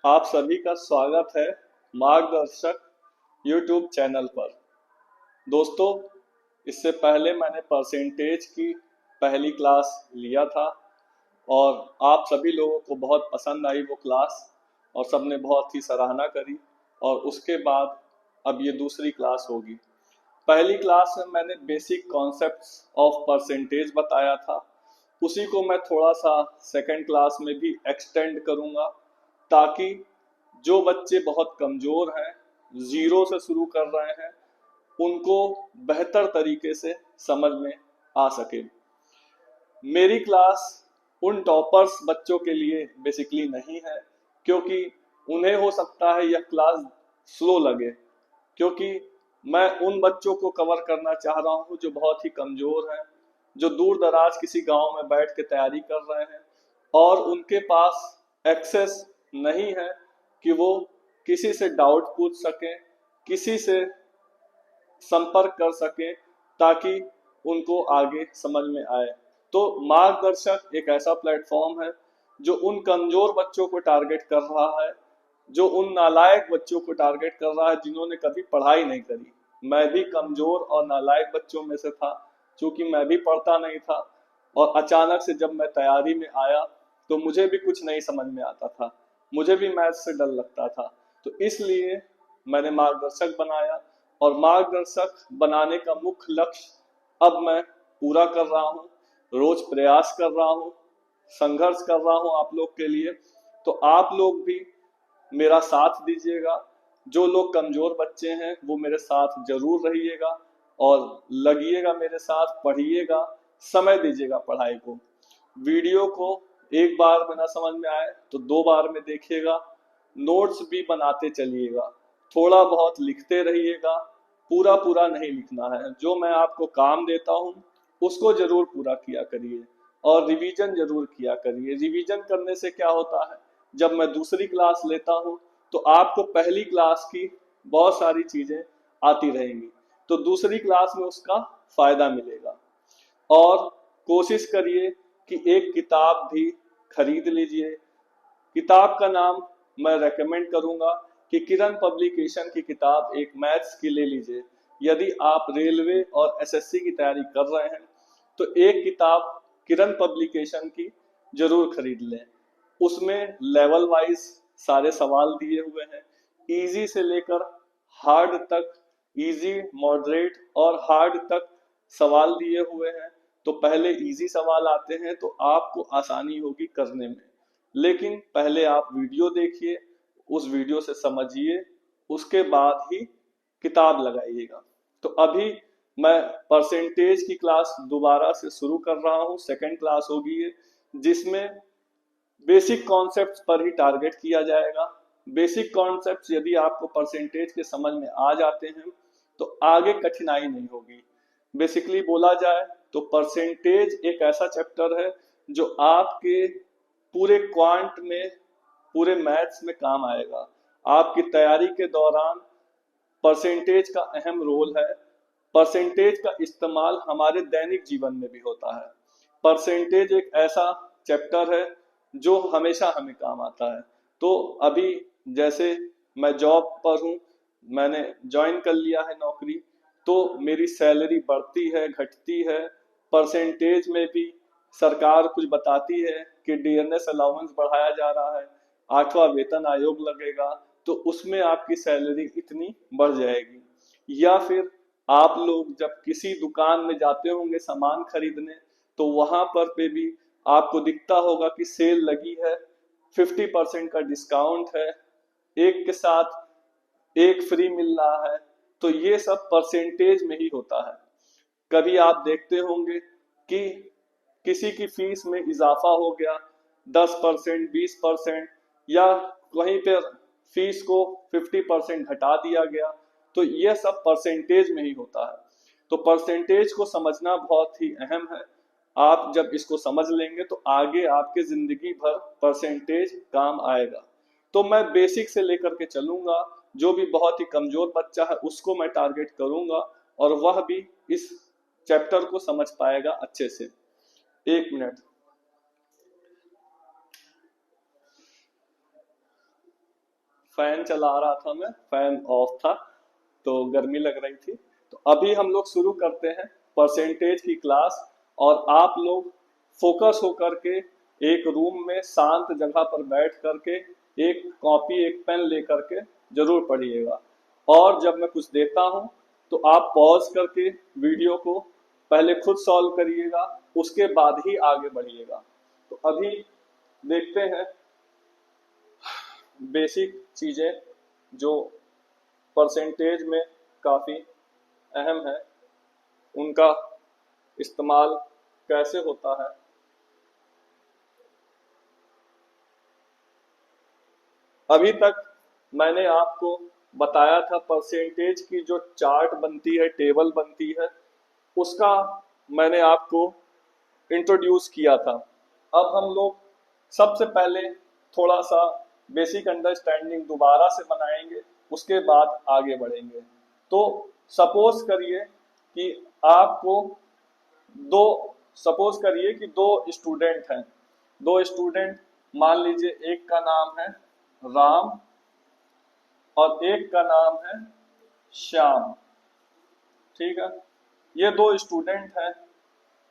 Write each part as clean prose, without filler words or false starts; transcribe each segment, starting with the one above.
आप सभी का स्वागत है मार्गदर्शक YouTube चैनल पर। दोस्तों, इससे पहले मैंने परसेंटेज की पहली क्लास लिया था और आप सभी लोगों को बहुत पसंद आई वो क्लास और सबने बहुत ही सराहना करी। और उसके बाद अब ये दूसरी क्लास होगी। पहली क्लास में मैंने बेसिक कॉन्सेप्ट्स ऑफ परसेंटेज बताया था, उसी को मैं थोड़ा सा सेकंड क्लास में भी एक्सटेंड करूंगा, ताकि जो बच्चे बहुत कमजोर हैं, जीरो से शुरू कर रहे हैं, उनको बेहतर तरीके से समझ में आ सके। मेरी क्लास उन टॉपर्स बच्चों के लिए बेसिकली नहीं है, क्योंकि उन्हें हो सकता है यह क्लास स्लो लगे, क्योंकि मैं उन बच्चों को कवर करना चाह रहा हूँ जो बहुत ही कमजोर हैं, जो दूर दराज किसी गांव में बैठ के तैयारी कर रहे हैं और उनके पास एक्सेस नहीं है कि वो किसी से डाउट पूछ सकें, किसी से संपर्क कर सकें, ताकि उनको आगे समझ में आए। तो मार्गदर्शक एक ऐसा प्लेटफॉर्म है जो उन कमजोर बच्चों को टारगेट कर रहा है, जो उन नालायक बच्चों को टारगेट कर रहा है जिन्होंने कभी पढ़ाई नहीं करी। मैं भी कमजोर और नालायक बच्चों में से था, क्योंकि मैं भी पढ़ता नहीं था और अचानक से जब मैं तैयारी में आया तो मुझे भी कुछ नहीं समझ में आता था, मुझे भी मैथ से डर लगता था। तो इसलिए मैंने मार्गदर्शक बनाया और मार्गदर्शक बनाने का मुख्य लक्ष्य अब मैं पूरा कर रहा हूँ। रोज प्रयास कर रहा हूँ, संघर्ष कर रहा हूँ आप लोग के लिए। तो आप लोग भी मेरा साथ दीजिएगा। जो लोग कमजोर बच्चे हैं वो मेरे साथ जरूर रहिएगा और लगिएगा मेरे साथ, पढ़िएगा, समय दीजिएगा पढ़ाई को। वीडियो को एक बार में ना समझ में आए तो दो बार में देखिएगा। नोट्स भी बनाते चलिएगा, थोड़ा बहुत लिखते रहिएगा, पूरा पूरा नहीं लिखना है। जो मैं आपको काम देता हूँ उसको जरूर पूरा किया करिए और रिवीजन जरूर किया करिए। रिवीजन करने से क्या होता है, जब मैं दूसरी क्लास लेता हूँ तो आपको पहली क्लास की बहुत सारी चीजें आती रहेंगी, तो दूसरी क्लास में उसका फायदा मिलेगा। और कोशिश करिए कि एक किताब भी खरीद लीजिए। किताब का नाम मैं रेकमेंड करूंगा कि किरण पब्लिकेशन की किताब एक मैथ्स की ले लीजिए। यदि आप रेलवे और एसएससी की तैयारी कर रहे हैं तो एक किताब किरण पब्लिकेशन की जरूर खरीद लें। उसमें लेवल वाइज सारे सवाल दिए हुए हैं, इजी से लेकर हार्ड तक, इजी, मॉडरेट और हार्ड तक सवाल दिए हुए हैं। तो पहले इजी सवाल आते हैं तो आपको आसानी होगी करने में, लेकिन पहले आप वीडियो देखिए, उस वीडियो से समझिए, उसके बाद ही किताब लगाइएगा। तो अभी मैं परसेंटेज की क्लास दोबारा से शुरू कर रहा हूँ, सेकंड क्लास होगी ये, जिसमें बेसिक कॉन्सेप्ट्स पर ही टारगेट किया जाएगा। बेसिक कॉन्सेप्ट्स यदि आपको परसेंटेज के समझ में आ जाते हैं तो आगे कठिनाई नहीं होगी। बेसिकली बोला जाए तो परसेंटेज एक ऐसा चैप्टर है जो आपके पूरे क्वांट में, पूरे मैथ्स में काम आएगा। आपकी तैयारी के दौरान परसेंटेज का अहम रोल है। परसेंटेज का इस्तेमाल हमारे दैनिक जीवन में भी होता है। परसेंटेज एक ऐसा चैप्टर है जो हमेशा हमें काम आता है। तो अभी जैसे मैं जॉब पर हूँ, मैंने ज्वाइन कर लिया है नौकरी, तो मेरी सैलरी बढ़ती है, घटती है। परसेंटेज में भी सरकार कुछ बताती है कि डीएनएस अलाउंस बढ़ाया जा रहा है, आठवां वेतन आयोग लगेगा, तो उसमें आपकी सैलरी इतनी बढ़ जाएगी। या फिर आप लोग जब किसी दुकान में जाते होंगे सामान खरीदने, तो वहां पर पे भी आपको दिखता होगा कि सेल लगी है, 50% का डिस्काउंट है, एक के साथ एक फ्री मिल रहा है। तो ये सब परसेंटेज में ही होता है। कभी आप देखते होंगे कि किसी की फीस में इजाफा हो गया 10%, 20%, या कहीं पर फीस को 50% घटा दिया गया, तो यह सब परसेंटेज में ही होता है। तो परसेंटेज को समझना बहुत ही अहम है। आप जब इसको समझ लेंगे तो आगे आपके जिंदगी भर परसेंटेज काम आएगा। तो मैं बेसिक से लेकर के चलूंगा, जो भी बहुत ही कमजोर बच्चा है उसको मैं टारगेट करूंगा और वह भी इस चैप्टर को समझ पाएगा अच्छे से। एक मिनट। फैन चला रहा था, मैं फैन ऑफ था तो गर्मी लग रही थी। तो अभी हम लोग शुरू करते हैं परसेंटेज की क्लास। और आप लोग फोकस होकर के एक रूम में शांत जगह पर बैठ करके एक कॉपी एक पेन लेकर के जरूर पढ़िएगा। और जब मैं कुछ देता हूं तो आप पॉज करके वीडियो को पहले खुद सॉल्व करिएगा, उसके बाद ही आगे बढ़िएगा। तो अभी देखते हैं बेसिक चीजें जो परसेंटेज में काफी अहम है, उनका इस्तेमाल कैसे होता है। अभी तक मैंने आपको बताया था परसेंटेज की जो चार्ट बनती है, टेबल बनती है, उसका मैंने आपको इंट्रोड्यूस किया था। अब हम लोग सबसे पहले थोड़ा सा बेसिक अंडरस्टैंडिंग दोबारा से बनाएंगे, उसके बाद आगे बढ़ेंगे। तो सपोज करिए कि आपको दो सपोज करिए कि दो स्टूडेंट हैं। दो स्टूडेंट, मान लीजिए एक का नाम है राम और एक का नाम है श्याम। ठीक है, ये दो स्टूडेंट हैं।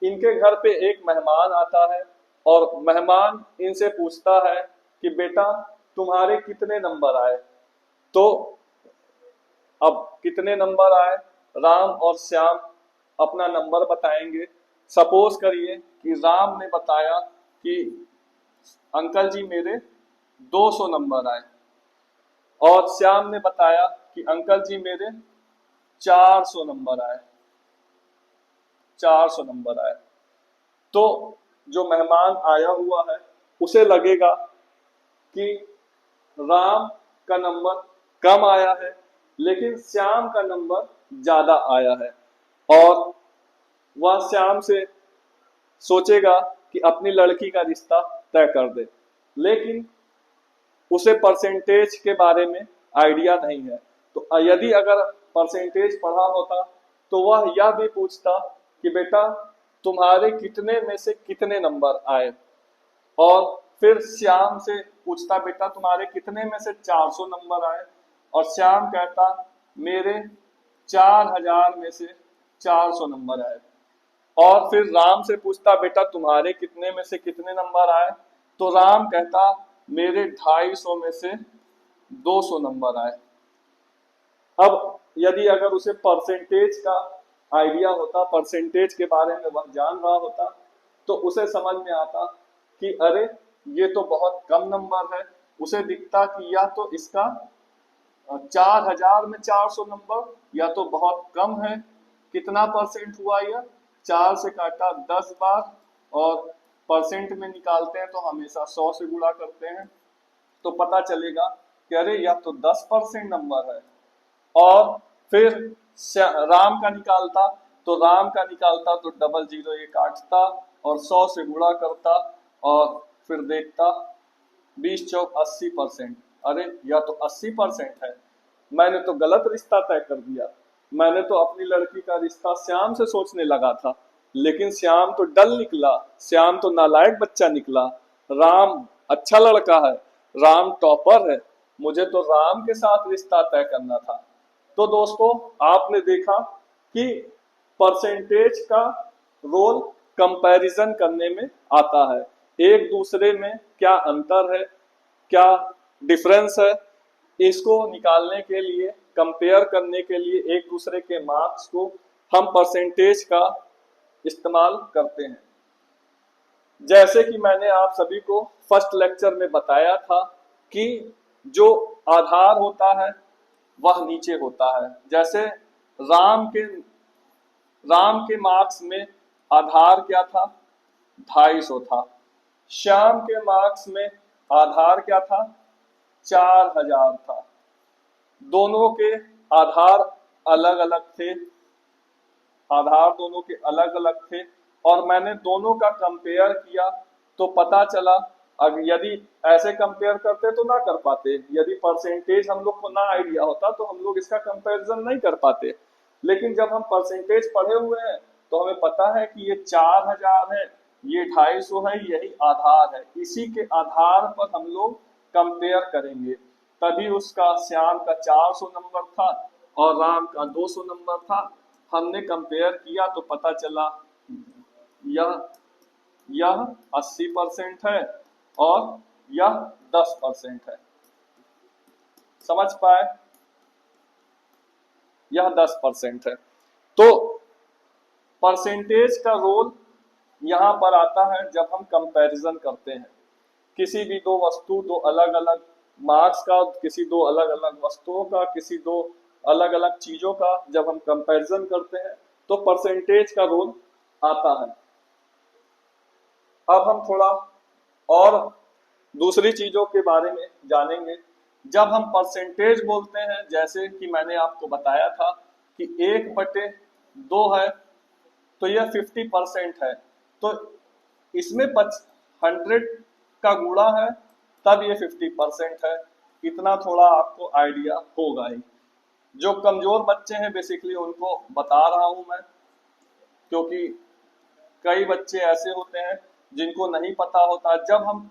इनके घर पे एक मेहमान आता है और मेहमान इनसे पूछता है कि बेटा तुम्हारे कितने नंबर आए। तो अब कितने नंबर आए, राम और श्याम अपना नंबर बताएंगे। सपोज करिए कि राम ने बताया कि अंकल जी मेरे 200 नंबर आए और श्याम ने बताया कि अंकल जी मेरे 400 नंबर आए। 400 नंबर आए। तो जो मेहमान आया हुआ है उसे लगेगा कि राम का नंबर कम आया है लेकिन श्याम का नंबर ज्यादा आया है, और वह श्याम से सोचेगा कि अपनी लड़की का रिश्ता तय कर दे। लेकिन उसे परसेंटेज के बारे में आइडिया नहीं है। तो यदि अगर परसेंटेज पढ़ा होता तो वह यह भी पूछता कि बेटा तुम्हारे कितने में से कितने नंबर आए, और फिर श्याम से पूछता बेटा तुम्हारे कितने में से 400 नंबर आए, और श्याम कहता मेरे 4000 में से 400 नंबर आए। और फिर राम से पूछता बेटा तुम्हारे कितने में से कितने नंबर आए, तो राम कहता मेरे 250 में से 200 नंबर आए। अब यदि अगर उसे परसेंटेज का आइडिया होता, परसेंटेज के बारे में वह जान रहा होता, तो उसे समझ में आता कि अरे ये तो बहुत कम नंबर है। उसे दिखता कि या तो इसका 4000 में 400 नंबर या तो बहुत कम है। कितना परसेंट हुआ यह, 4 से काटा 10 बार, और परसेंट में निकालते हैं तो हमेशा 100 से गुणा करते हैं, तो पता चलेगा कि अरे यह तो 10% नंबर है। और फिर राम का निकालता तो डबल जीरो ये काटता और 100 से गुणा करता, और फिर देखता 20 चौक 80%। अरे यह तो 80% है, मैंने तो गलत रिश्ता तय कर दिया। मैंने तो अपनी लड़की का रिश्ता श्याम से सोचने लगा था, लेकिन श्याम तो डल निकला, श्याम तो नालायक बच्चा निकला। राम अच्छा लड़का है, राम टॉपर है, मुझे तो राम के साथ रिश्ता तय करना था। तो दोस्तों आपने देखा कि परसेंटेज का रोल कंपैरिजन करने में आता है। एक दूसरे में क्या अंतर है, क्या डिफरेंस है, इसको निकालने के लिए, कंपेयर करने के लिए एक दूसरे के मार्क्स को हम परसेंटेज का इस्तेमाल करते हैं। जैसे कि मैंने आप सभी को फर्स्ट लेक्चर में बताया था कि जो आधार होता है वह नीचे होता है। जैसे राम के मार्क्स में आधार क्या था, 250 था। श्याम के मार्क्स में आधार क्या था, 4000 था। दोनों के आधार अलग अलग थे, आधार दोनों के अलग अलग थे, और मैंने दोनों का कंपेयर किया तो पता चला। अगर यदि ऐसे कंपेयर करते तो ना कर पाते, यदि परसेंटेज हम लोग को ना आइडिया होता तो हम लोग इसका कंपैरिजन नहीं कर पाते। लेकिन जब हम परसेंटेज पढ़े हुए हैं तो हमें पता है कि ये 4000 है, ये 250 है, यही आधार है। इसी के आधार पर हम लोग कंपेयर करेंगे। तभी उसका श्याम का 400 नंबर था और राम का 200 नंबर था। हमने कंपेयर किया तो पता चला यह यह 80% है और यह 10% है। समझ पाए? यह 10% है। तो परसेंटेज का रोल यहाँ पर आता है जब हम कंपैरिजन करते हैं किसी भी दो वस्तु, दो अलग अलग मार्क्स का, किसी दो अलग अलग वस्तुओं का, किसी दो अलग अलग चीजों का जब हम कंपैरिजन करते हैं तो परसेंटेज का रोल आता है। अब हम थोड़ा और दूसरी चीजों के बारे में जानेंगे। जब हम परसेंटेज बोलते हैं, जैसे कि मैंने आपको बताया था कि 1/2 है तो यह 50% है, तो इसमें 100 का गुणा है तब ये 50% है। इतना थोड़ा आपको आइडिया होगा ही। जो कमजोर बच्चे हैं बेसिकली उनको बता रहा हूं मैं, क्योंकि कई बच्चे ऐसे होते हैं जिनको नहीं पता होता। जब हम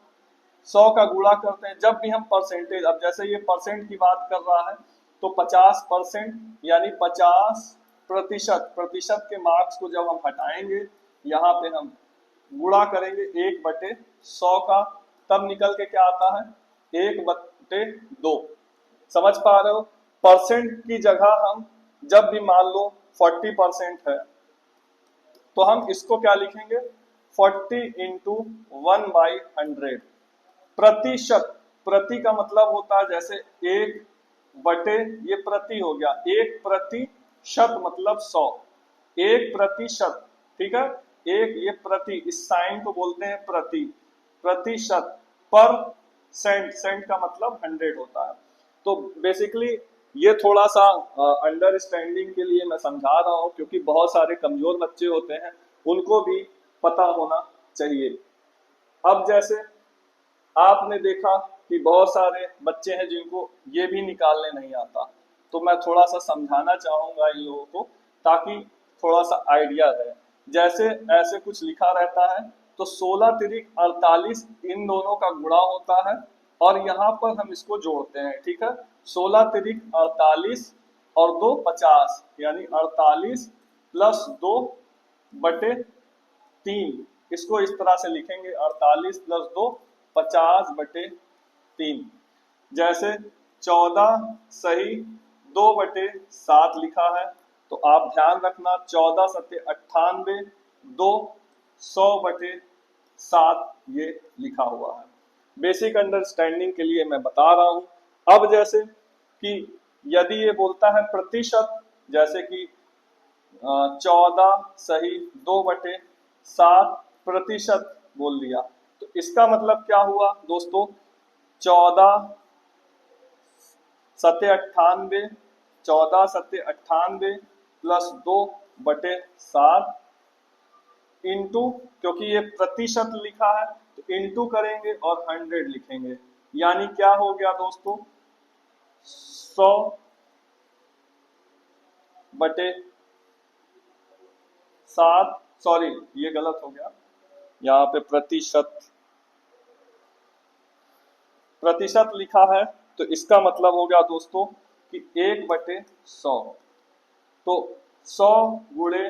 100 का गुणा करते हैं, जब भी हम परसेंटेज, अब जैसे ये परसेंट की बात कर रहा है तो 50% यानी 50% प्रतिशत के मार्क्स को जब हम हटाएंगे, यहाँ पे हम गुणा करेंगे 1/100 का, तब निकल के क्या आता है 1/2। समझ पा रहे हो? परसेंट की जगह हम जब भी मान लो 40% है तो हम इसको क्या लिखेंगे 40 इंटू 1/100। प्रतिशत, प्रति का मतलब होता है जैसे 1/, ये प्रति हो गया, 1% मतलब 100, 1%, ठीक है। एक ये प्रति, इस साइन को बोलते हैं प्रति, प्रतिशत, पर सेंट, सेंट का मतलब 100 होता है। तो बेसिकली ये थोड़ा सा अंडरस्टैंडिंग के लिए मैं समझा रहा हूँ, क्योंकि बहुत सारे कमजोर बच्चे होते हैं उनको भी पता होना चाहिए। अब जैसे आपने देखा कि बहुत सारे बच्चे हैं जिनको ये भी निकालने नहीं आता, तो मैं थोड़ा सा समझाना चाहूंगा इन लोगों को ताकि थोड़ा सा आइडिया रहे। जैसे ऐसे कुछ लिखा रहता है तो 16 तिरिक 48 इन दोनों का गुणा होता है और यहाँ पर हम इसको जोड़ते हैं, ठीक है। 16 तिरिक 48 और 2 50, यानी 48 प्लस 2/3। इसको इस तरह से लिखेंगे 48 प्लस 2 50/3। जैसे 14 सही 2/7 लिखा है तो आप ध्यान रखना 14 सत्ते 98, 2 100/7 ये लिखा हुआ है। बेसिक अंडरस्टैंडिंग के लिए मैं बता रहा हूं। अब जैसे कि यदि ये बोलता है प्रतिशत, जैसे कि 14 सही 2/7 बोल दिया, तो इसका मतलब क्या हुआ दोस्तों, 14 सत्ते 98, 14 सत्ते 98 प्लस 2/7 इंटू, क्योंकि ये प्रतिशत लिखा है तो इंटू करेंगे और 100 लिखेंगे, यानी क्या हो गया दोस्तों 100/7, सॉरी ये गलत हो गया, यहाँ पे प्रतिशत लिखा है तो इसका मतलब हो गया दोस्तों कि 1/100। तो 100 गुणे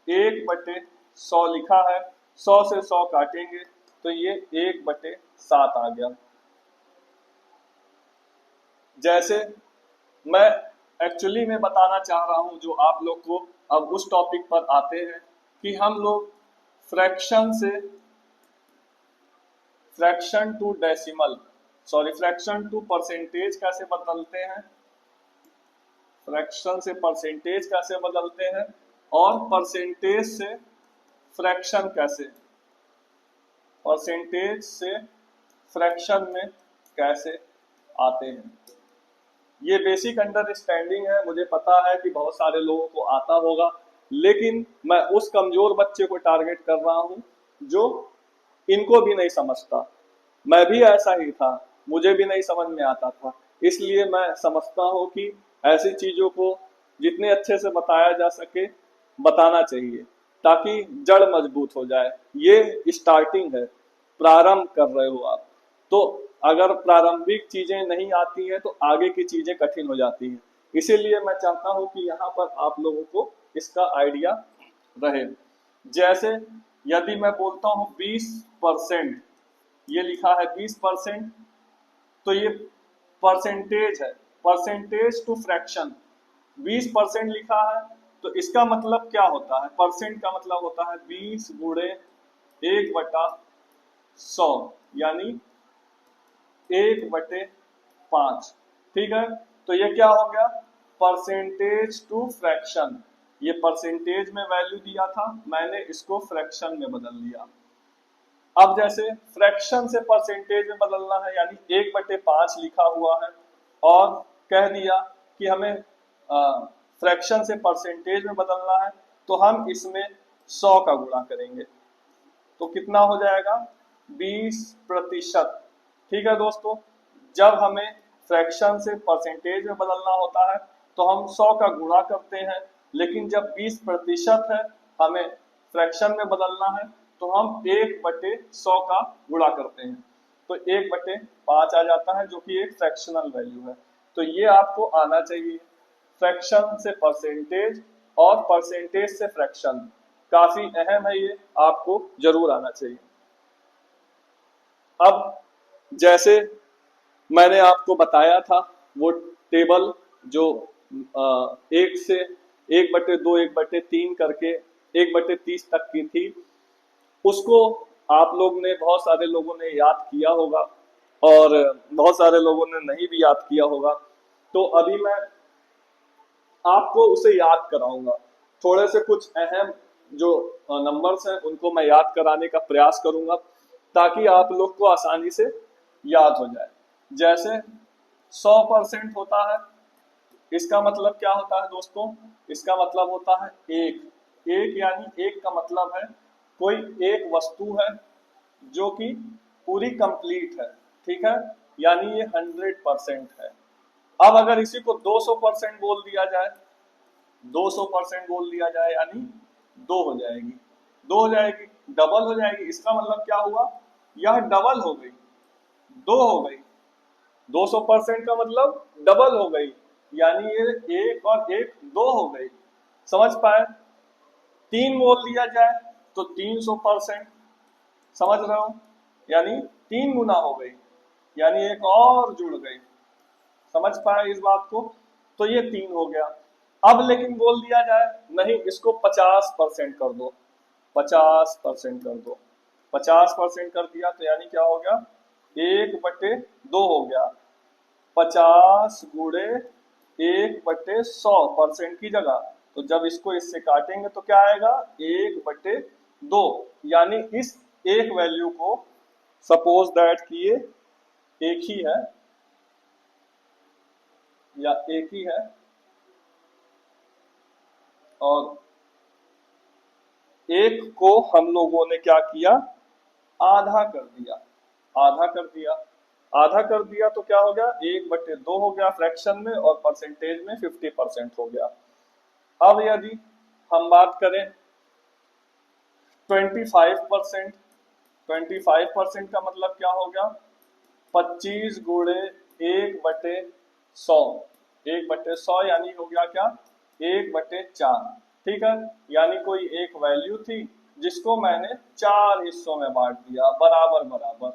1/100 लिखा है, 100 से 100 काटेंगे तो ये 1/7 आ गया। जैसे मैं एक्चुअली में बताना चाह रहा हूं जो आप लोग को, अब उस टॉपिक पर आते हैं कि हम लोग फ्रैक्शन से fraction to decimal, sorry fraction to percentage कैसे बदलते हैं, फ्रैक्शन से परसेंटेज कैसे बदलते हैं और परसेंटेज से फ्रैक्शन कैसे, परसेंटेज से फ्रैक्शन में कैसे आते हैं। ये बेसिक अंडरस्टैंडिंग है। मुझे पता है कि बहुत सारे लोगों को आता होगा, लेकिन मैं उस कमजोर बच्चे को टारगेट कर रहा हूं जो इनको भी नहीं समझता। मैं भी ऐसा ही था, मुझे भी नहीं समझ में आता था, इसलिए मैं समझता हूं कि ऐसी चीजों को जितने अच्छे से बताया जा सके बताना चाहिए ताकि जड़ मजबूत हो जाए। ये स्टार्टिंग है, प्रारंभ कर रहे हो आप, तो अगर प्रारंभिक चीजें नहीं आती हैं तो आगे की चीजें कठिन हो जाती हैं। इसीलिए मैं चाहता हूं कि यहाँ पर आप लोगों को इसका आइडिया रहे। जैसे यदि मैं बोलता हूं 20%, ये लिखा है 20%, तो ये परसेंटेज है, परसेंटेज टू फ्रैक्शन। 20% लिखा है तो इसका मतलब क्या होता है, परसेंट का मतलब होता है 20 गुणे 1/100, यानी 1/5। ठीक है, तो ये क्या हो गया, परसेंटेज टू फ्रैक्शन। ये परसेंटेज में वैल्यू दिया था, मैंने इसको फ्रैक्शन में बदल दिया। अब जैसे फ्रैक्शन से परसेंटेज में बदलना है, यानी 1/5 लिखा हुआ है और कह दिया कि हमें फ्रैक्शन से परसेंटेज में बदलना है, तो हम इसमें 100 का गुणा करेंगे तो कितना हो जाएगा, 20%। ठीक है दोस्तों, जब हमें फ्रैक्शन से परसेंटेज में बदलना होता है तो हम 100 का गुणा करते हैं, लेकिन जब 20% है, हमें फ्रैक्शन में बदलना है तो हम 1/100 का गुणा करते हैं, तो 1/5 आ जाता है, जो कि एक फ्रैक्शनल वैल्यू है। तो ये आपको आना चाहिए, फ्रैक्शन से परसेंटेज और परसेंटेज से फ्रैक्शन, काफी अहम है, ये आपको जरूर आना चाहिए। अब जैसे मैंने आपको बताया था वो टेबल जो 1 से 1/2 1/3 करके 1/30 तक की थी, उसको आप लोग ने, बहुत सारे लोगों ने याद किया होगा और बहुत सारे लोगों ने नहीं भी याद किया होगा। तो अभी मैं आपको उसे याद कराऊंगा, थोड़े से कुछ अहम जो नंबर्स हैं उनको मैं याद कराने का प्रयास करूंगा ताकि आप लोग को आसानी से याद हो जाए। जैसे 100% होता है, इसका मतलब क्या होता है दोस्तों, इसका मतलब होता है एक। एक यानी एक का मतलब है कोई एक वस्तु है जो कि पूरी कंप्लीट है। ठीक है, यानी ये 100% है। अब अगर इसी को 200% बोल दिया जाए, 200% बोल दिया जाए, यानी दो हो जाएगी, दो हो जाएगी, डबल हो जाएगी। इसका मतलब क्या हुआ, यह डबल हो गई, दो हो गई। 200% का मतलब डबल हो गई, यानी ये एक और एक दो हो गई। समझ पाए, तीन बोल दिया जाए तो 300%, समझ रहे हो, यानी 3 गुना हो गई, यानी एक और जुड़ गई। समझ पाए इस बात को, तो ये 3 हो गया। अब लेकिन बोल दिया जाए नहीं, इसको 50% कर दो, 50% कर दो, 50% कर दिया तो यानी क्या हो गया, 1/2 हो गया। 50 गुणे 1/100% की जगह, तो जब इसको इससे काटेंगे तो क्या आएगा, 1/2, यानी इस एक वैल्यू को, सपोज दैट कि ये एक ही है या एक ही है, और एक को हम लोगों ने क्या किया, आधा कर दिया, आधा कर दिया, आधा कर दिया तो क्या हो गया, 1/2 हो गया फ्रैक्शन में, और परसेंटेज में 50% हो गया। अब यदि हम बात करें 25%, 25% का मतलब क्या हो गया, 25 गुणे 1/100, 1/100 यानी हो गया क्या, 1/4। ठीक है, यानी कोई एक वैल्यू थी जिसको मैंने 4 हिस्सों में बांट दिया, बराबर बराबर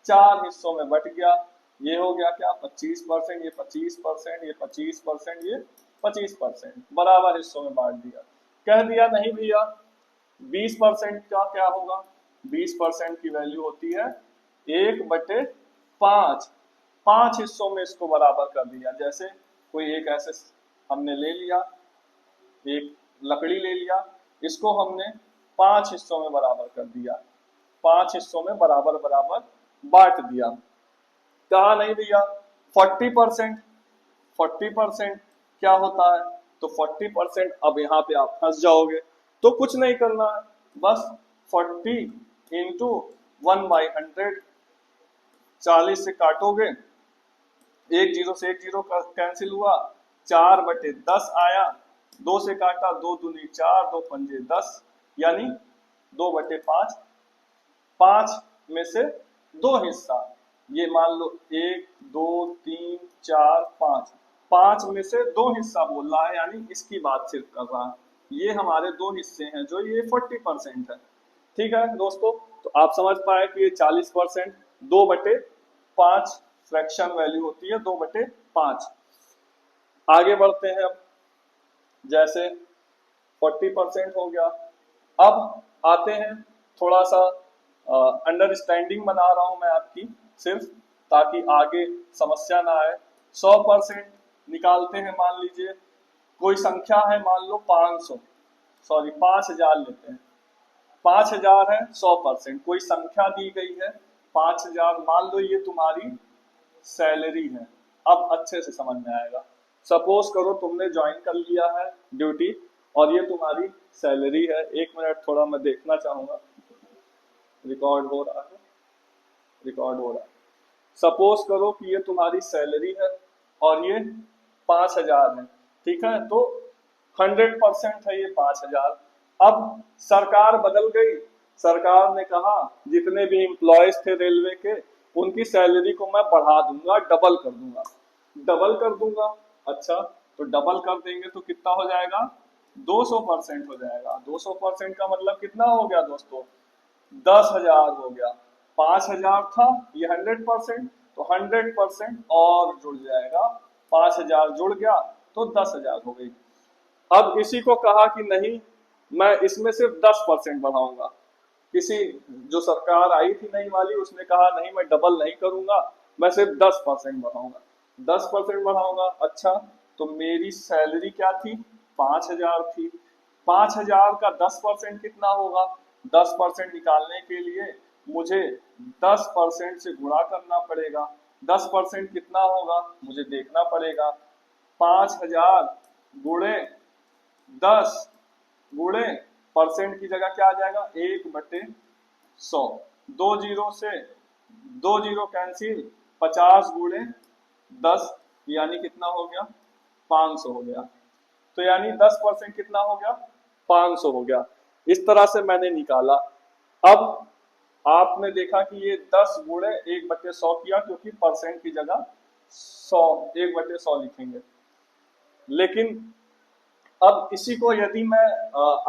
4 हिस्सों में बट गया। ये हो गया क्या, 25%, ये 25%, ये 25%, ये 25%, बराबर हिस्सों में बांट दिया। कह दिया नहीं भैया 20% का क्या होगा, 20% की वैल्यू होती है 1/5, 5 हिस्सों में इसको बराबर कर दिया। जैसे कोई एक ऐसे हमने ले लिया, एक लकड़ी ले लिया, इसको हमने 5 हिस्सों में बराबर कर दिया, 5 हिस्सों में बराबर बराबर बांट दिया। कहा नहीं भैया 40%, 40% क्या होता है, तो 40%, अब यहाँ पे आप फंस जाओगे, तो कुछ नहीं करना है, बस 40 इंटू 1/100, 40 से काटोगे, एक जीरो से एक जीरो का कैंसिल हुआ, 4/10 आया, 2 से काटा, 2 दूनी 4, 2 पंजे 10, यानी 2/5, 5 में से 2 हिस्सा, ये मान लो 1 2 3 4 5, 5 में से 2 हिस्सा बोल रहा है, यानी इसकी बात सिर्फ कर रहा है। ये हमारे 2 हिस्से हैं, जो ये 40% है। ठीक है दोस्तों, तो आप समझ पाए कि ये 40% 2/5 फ्रैक्शन वैल्यू होती है, 2/5। आगे बढ़ते हैं अब, जैसे 40% हो गया। अब आते हैं, थोड़ा सा अंडरस्टैंडिंग बना रहा हूं मैं आपकी, सिर्फ ताकि आगे समस्या ना आए। 100% निकालते हैं, मान लीजिए कोई संख्या है, मान लो 500, सॉरी 5000 लेते हैं। 5000 है, 100%, कोई संख्या दी गई है 5000, मान लो ये तुम्हारी सैलरी है। अब अच्छे से समझ में आएगा। सपोज करो तुमने ज्वाइन कर लिया है ड्यूटी, और ये तुम्हारी सैलरी है। 1 मिनट, थोड़ा मैं देखना चाहूंगा, रिकॉर्ड हो रहा है, रिकॉर्ड हो रहा है। सपोज करो कि ये तुम्हारी सैलरी है और ये 5000 है। ठीक है, तो 100% है ये 5000। अब सरकार बदल गई, सरकार ने कहा जितने भी एम्प्लॉयज थे रेलवे के, उनकी सैलरी को मैं बढ़ा दूंगा, डबल कर दूंगा, डबल कर दूंगा। अच्छा, तो डबल कर देंगे तो कितना हो जाएगा? 200% हो जाएगा। 200% का मतलब कितना हो गया दोस्तों? 10,000 हो गया। 5,000 था, ये 100%, तो 100% और जुड़ जाएगा। 5,000 जुड़ गया तो 10,000 हो गई। अब इसी को कहा कि नहीं, मैं इसमें सिर्फ 10% बढ़ाऊंगा। किसी जो सरकार आई थी नई वाली, उसने कहा नहीं, मैं डबल नहीं करूंगा, मैं सिर्फ 10% बढ़ाऊंगा। 10% बढ़ाऊंगा। अच्छा, तो मेरी सैलरी क्या थी? 5,000 थी। 5,000 का 10% कितना होगा? 10% निकालने के लिए मुझे 10% से गुणा करना पड़ेगा। 10% कितना होगा मुझे देखना पड़ेगा। 5,000 गुणे 10 गुणे परसेंट की जगह क्या आ जाएगा? 1/100। 2 जीरो से 2 जीरो कैंसिल, 50 गुणे 10 यानी कितना हो गया? 500 हो गया। तो यानी 10% कितना हो गया? 500 हो गया। इस तरह से मैंने निकाला। अब आपने देखा कि ये 10 गुणे 1/100 किया, क्योंकि परसेंट की जगह 100 1/100 लिखेंगे। लेकिन अब इसी को यदि मैं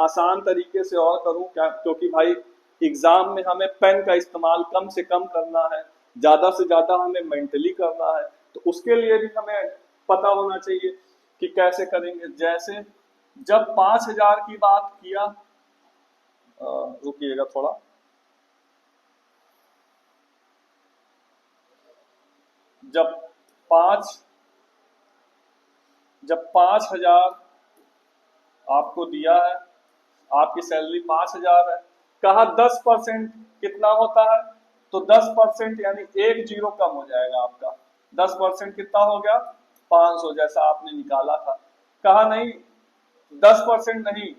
आसान तरीके से और करूं, क्या, क्योंकि भाई एग्जाम में हमें पेन का इस्तेमाल कम से कम करना है, ज्यादा से ज्यादा हमें मेंटली करना है, तो उसके लिए भी हमें पता होना चाहिए कि कैसे करेंगे। जैसे जब 5,000 की बात किया, रुकिएगा थोड़ा, जब 5 जब 5,000 आपको दिया है, आपकी सैलरी 5,000 है, कहा 10% कितना होता है? तो 10% यानी 1 जीरो कम हो जाएगा आपका। 10% कितना हो गया? 500, जैसा आपने निकाला था। कहा नहीं, 10% नहीं,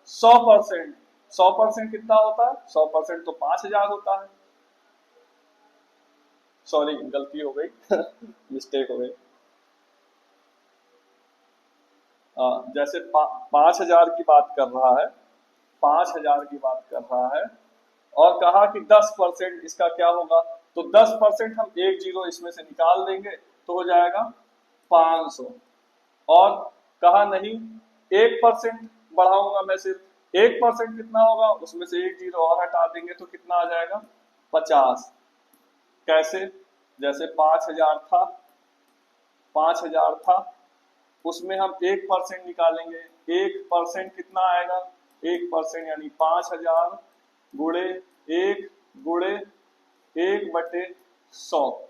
100%। 100% कितना होता है? 100% तो 5,000 होता है। सॉरी, गलती हो गई मिस्टेक हो गई। जैसे 5,000 की बात कर रहा है, 5,000 की बात कर रहा है, और कहा कि 10% इसका क्या होगा? तो 10% हम 1 जीरो इसमें से निकाल देंगे तो हो जाएगा 500। और कहा नहीं, 1% बढ़ाऊंगा मैं सिर्फ। 1% कितना होगा? उसमें से 1 जीरो और हटा देंगे तो कितना आ जाएगा? 50। कैसे? जैसे 5,000 था, 5,000 था, उसमें हम 1% निकालेंगे। 1% कितना आएगा? 1% यानी 5,000 गुणे 1 गुणे 1/100।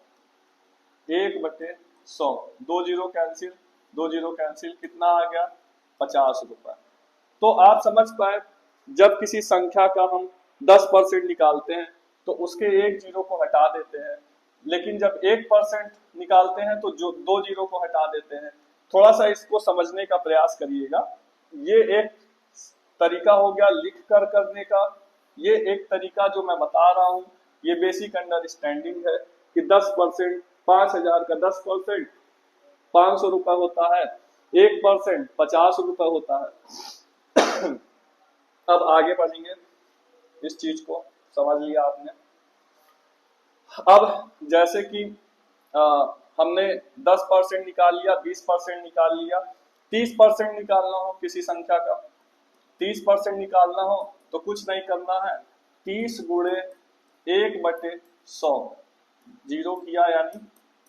1/100, 2 जीरो कैंसिल, 2 जीरो कैंसिल, कितना आ गया? 50 रुपए। तो आप समझ पाए, जब किसी संख्या का हम 10% निकालते हैं तो उसके 1 जीरो को हटा देते हैं, लेकिन जब 1% निकालते हैं तो जो 2 जीरो को हटा देते हैं। थोड़ा सा इसको समझने का प्रयास करिएगा। ये एक तरीका हो गया लिख कर करने का। ये एक तरीका जो मैं बता रहा हूँ, ये बेसिक अंडरस्टैंडिंग है कि 10%, 5,000 का 10% 500 रुपए होता है, 1% 50 रुपए होता है। अब आगे बढ़ेंगे, इस चीज को समझ लिया आपने। अब जैसे कि हमने 10% निकाल लिया, 20% निकाल लिया, 30% निकालना हो किसी संख्या का, 30% निकालना हो तो कुछ नहीं करना है, 30 गुणे 1/100, जीरो किया यानी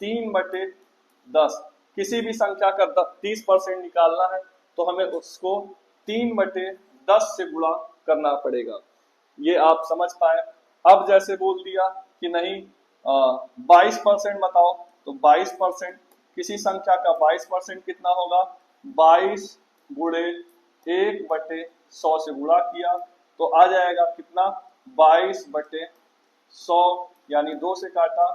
3/10। किसी भी संख्या का 30% निकालना है तो हमें उसको 3/10 से गुणा करना पड़ेगा। ये आप समझ पाए। अब जैसे बोल दिया कि नहीं 22% बताओ, तो 22% किसी संख्या का 22% कितना होगा, 22 गुणे 1/100 से गुणा किया तो आ जाएगा कितना, 22/100 यानी 2 से काटा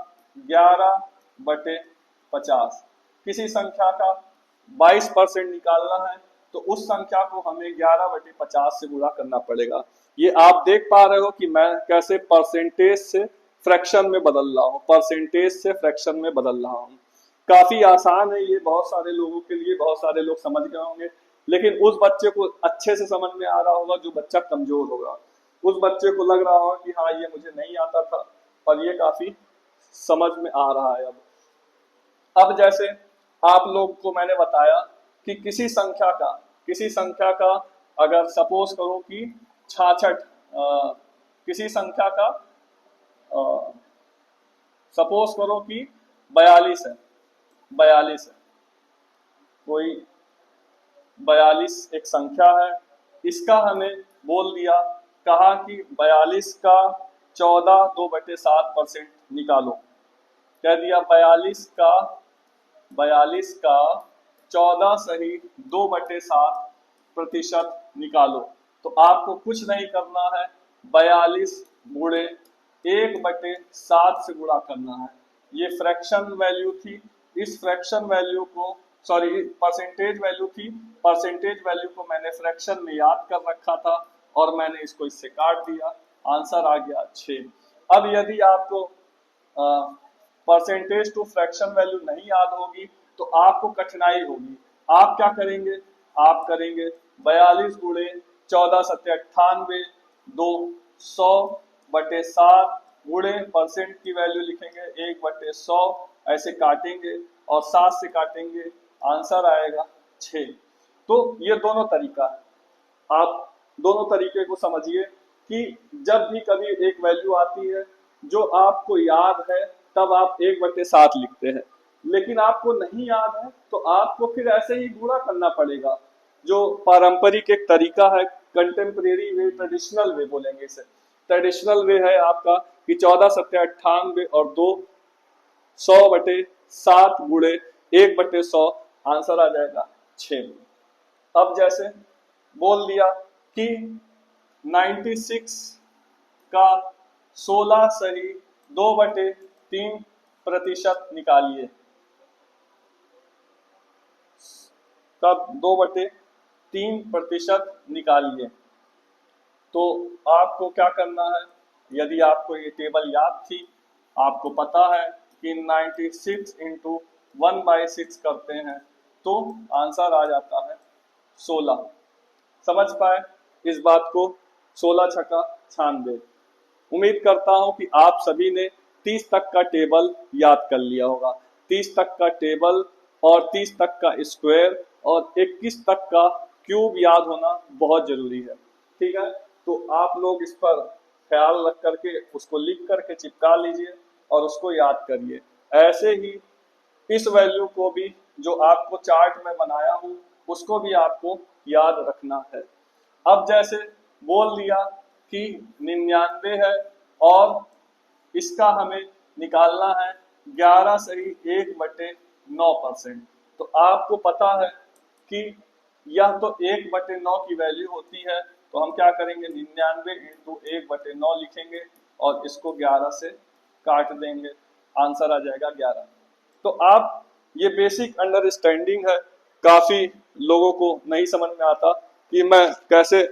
11/50। किसी संख्या का 22% निकालना है तो उस संख्या को हमें 11/50 से गुणा करना पड़ेगा। ये आप देख पा रहे हो कि मैं कैसे परसेंटेज से फ्रैक्शन में बदल रहा हूँ, परसेंटेज से फ्रैक्शन में बदल रहा हूँ। काफी आसान है ये बहुत सारे लोगों के लिए, बहुत सारे लोग समझ गए होंगे, लेकिन उस बच्चे को अच्छे से समझ में आ रहा होगा जो बच्चा कमजोर होगा। उस बच्चे को लग रहा होगा कि हाँ ये मुझे नहीं आता था, पर ये काफी समझ में आ रहा है अब जैसे आप लोग को मैंने बताया कि किसी संख्या का अगर सपोज करो कि 66, किसी संख्या का सपोज करो कि 42 है, 42 है, कोई 42 एक संख्या है, इसका हमें बोल दिया, कहा कि 42 का 14 2/7% निकालो। कह दिया 42 का 14 सही 2/7% निकालो। तो आपको कुछ नहीं करना है, 42 गुणे 1/7 से गुणा करना है। ये फ्रैक्शन वैल्यू थी, इस फ्रैक्शन वैल्यू को सॉरी परसेंटेज वैल्यू थी, परसेंटेज वैल्यू को मैंने फ्रैक्शन में याद कर रखा था और मैंने इसको इससे काट दिया, आंसर आ गया 6। अब यदि आपको परसेंटेज टू फ्रैक्शन वैल्यू नहीं याद होगी तो आपको कठिनाई होगी। आप क्या करेंगे, आप करेंगे 42 गुणे 14 सत्ते 98, 200/7 गुणे परसेंट की वैल्यू लिखेंगे 1/100, ऐसे काटेंगे और 7 से काटेंगे, आंसर आएगा 6। तो ये दोनों तरीका है, आप दोनों तरीके को समझिए कि जब भी कभी एक वैल्यू आती है जो आपको याद है तब आप 1/7 लिखते हैं, लेकिन आपको नहीं याद है तो आपको फिर ऐसे ही गुणा करना पड़ेगा। जो पारंपरिक एक तरीका है, कंटेम्परेरी वे, ट्रेडिशनल वे बोलेंगे इसे, ट्रेडिशनल वे है आपका कि 14 सत्ते 98 और 200/7 गुणे 1/100, आंसर आ जाएगा 6। अब जैसे बोल दिया कि 96 का 16 सही 2/3% निकालिए, तब 2/3% निकालिए। तो आपको क्या करना है, यदि आपको ये टेबल याद थी, आपको पता है कि 96 इंटू 1/6 करते हैं तो आंसर आ जाता है 16। समझ पाए इस बात को, 16 छक्का 96। उम्मीद करता हूं कि आप सभी ने 30 तक का टेबल याद कर लिया होगा। 30 तक का टेबल और 30 तक का स्क्वायर और 21 तक का क्यूब याद होना बहुत जरूरी है। ठीक है, तो आप लोग इस पर ख्याल रख करके उसको लिख करके चिपका लीजिए और उसको याद करिए। ऐसे ही इस वैल्यू को भी जो आपको चार्ट में बनाया हूं उसको भी आपको याद रखना है। अब जैसे बोल दिया कि 99 है और इसका हमें निकालना है 11 सही 1/9%। तो आपको पता है कि यह तो 1/9 की वैल्यू होती है, तो हम क्या करेंगे 99 इंटू 1/9 लिखेंगे और इसको 11 से काट देंगे, आंसर आ जाएगा 11। तो आप ये बेसिक अंडरस्टैंडिंग है, काफी लोगों को नहीं समझ में आता कि मैं कैसे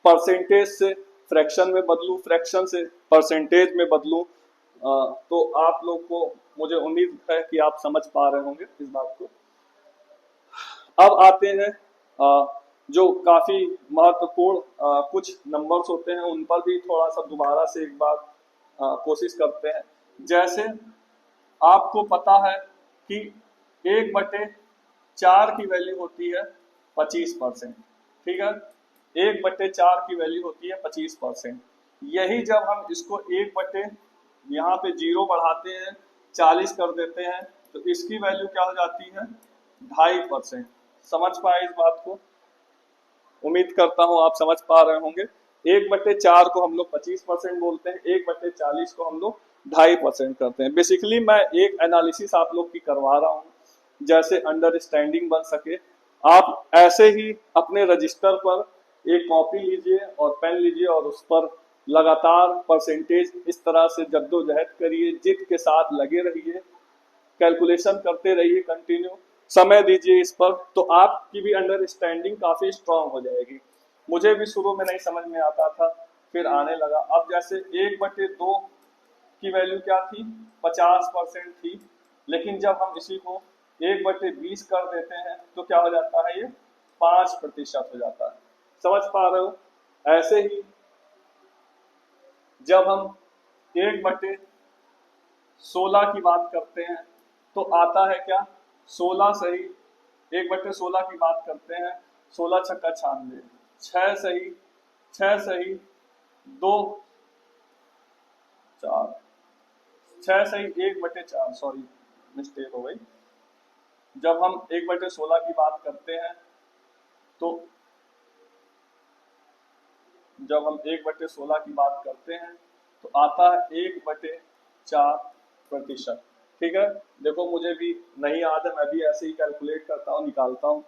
परसेंटेज से फ्रैक्शन में बदलूं, फ्रैक्शन से परसेंटेज में बदलूं। तो आप लोग को मुझे उम्मीद है कि आप समझ पा रहे होंगे इस बात को। अब आते हैं जो काफी महत्वपूर्ण कुछ नंबर्स होते हैं, उन पर भी थोड़ा सा दोबारा से एक बार कोशिश करते हैं। जैसे आपको पता है कि 1/4 की वैल्यू होती है 25%, ठीक है। 1/4 की वैल्यू होती है 25%। यही जब हम इसको 1/, यहाँ पे 0 बढ़ाते हैं, 40 कर देते हैं, तो इसकी वैल्यू क्या हो जाती है? 2.5%। समझ पाए इस बात को? उम्मीद करता हूं आप समझ पा रहे होंगे। 1/4 को हम लोग 25% बोलते हैं, 1/40 को हम लोग 2.5% करते हैं। बेसिकली मैं एक एनालिसिस आप लोग की करवा रहा हूं, जैसे अंडरस्टैंडिंग बन सके। आप ऐसे ही अपने रजिस्टर पर एक कॉपी लीजिए और पेन लीजिए और उस पर लगातार परसेंटेज इस तरह से जद्दोजहद करिए, जिद के साथ लगे रहिए, कैलकुलेशन करते रहिए, कंटिन्यू समय दीजिए इस पर, तो आपकी भी अंडरस्टैंडिंग काफी स्ट्रांग हो जाएगी। मुझे भी शुरू में नहीं समझ में आता था, फिर आने लगा। अब जैसे 1/2 की वैल्यू क्या थी? 50% थी, लेकिन जब हम इसी को 1/20 कर देते हैं तो क्या हो जाता है? ये 5% हो जाता है। समझ पा रहे हो? ऐसे ही जब हम 1/16 की बात करते हैं तो आता है क्या? 16 सही, 1/16 की बात करते हैं, 16 छक्का 96, 6 सही, 6 सही, 2 4, 6 सही, 1/4, सॉरी मिस्टेक हो गई। जब हम 1/16 की बात करते हैं तो जब हम 1/16 की बात करते हैं तो आता है 1/4%। ठीक है, देखो मुझे भी नहीं याद है, मैं भी ऐसे ही कैलकुलेट करता हूँ, निकालता हूँ।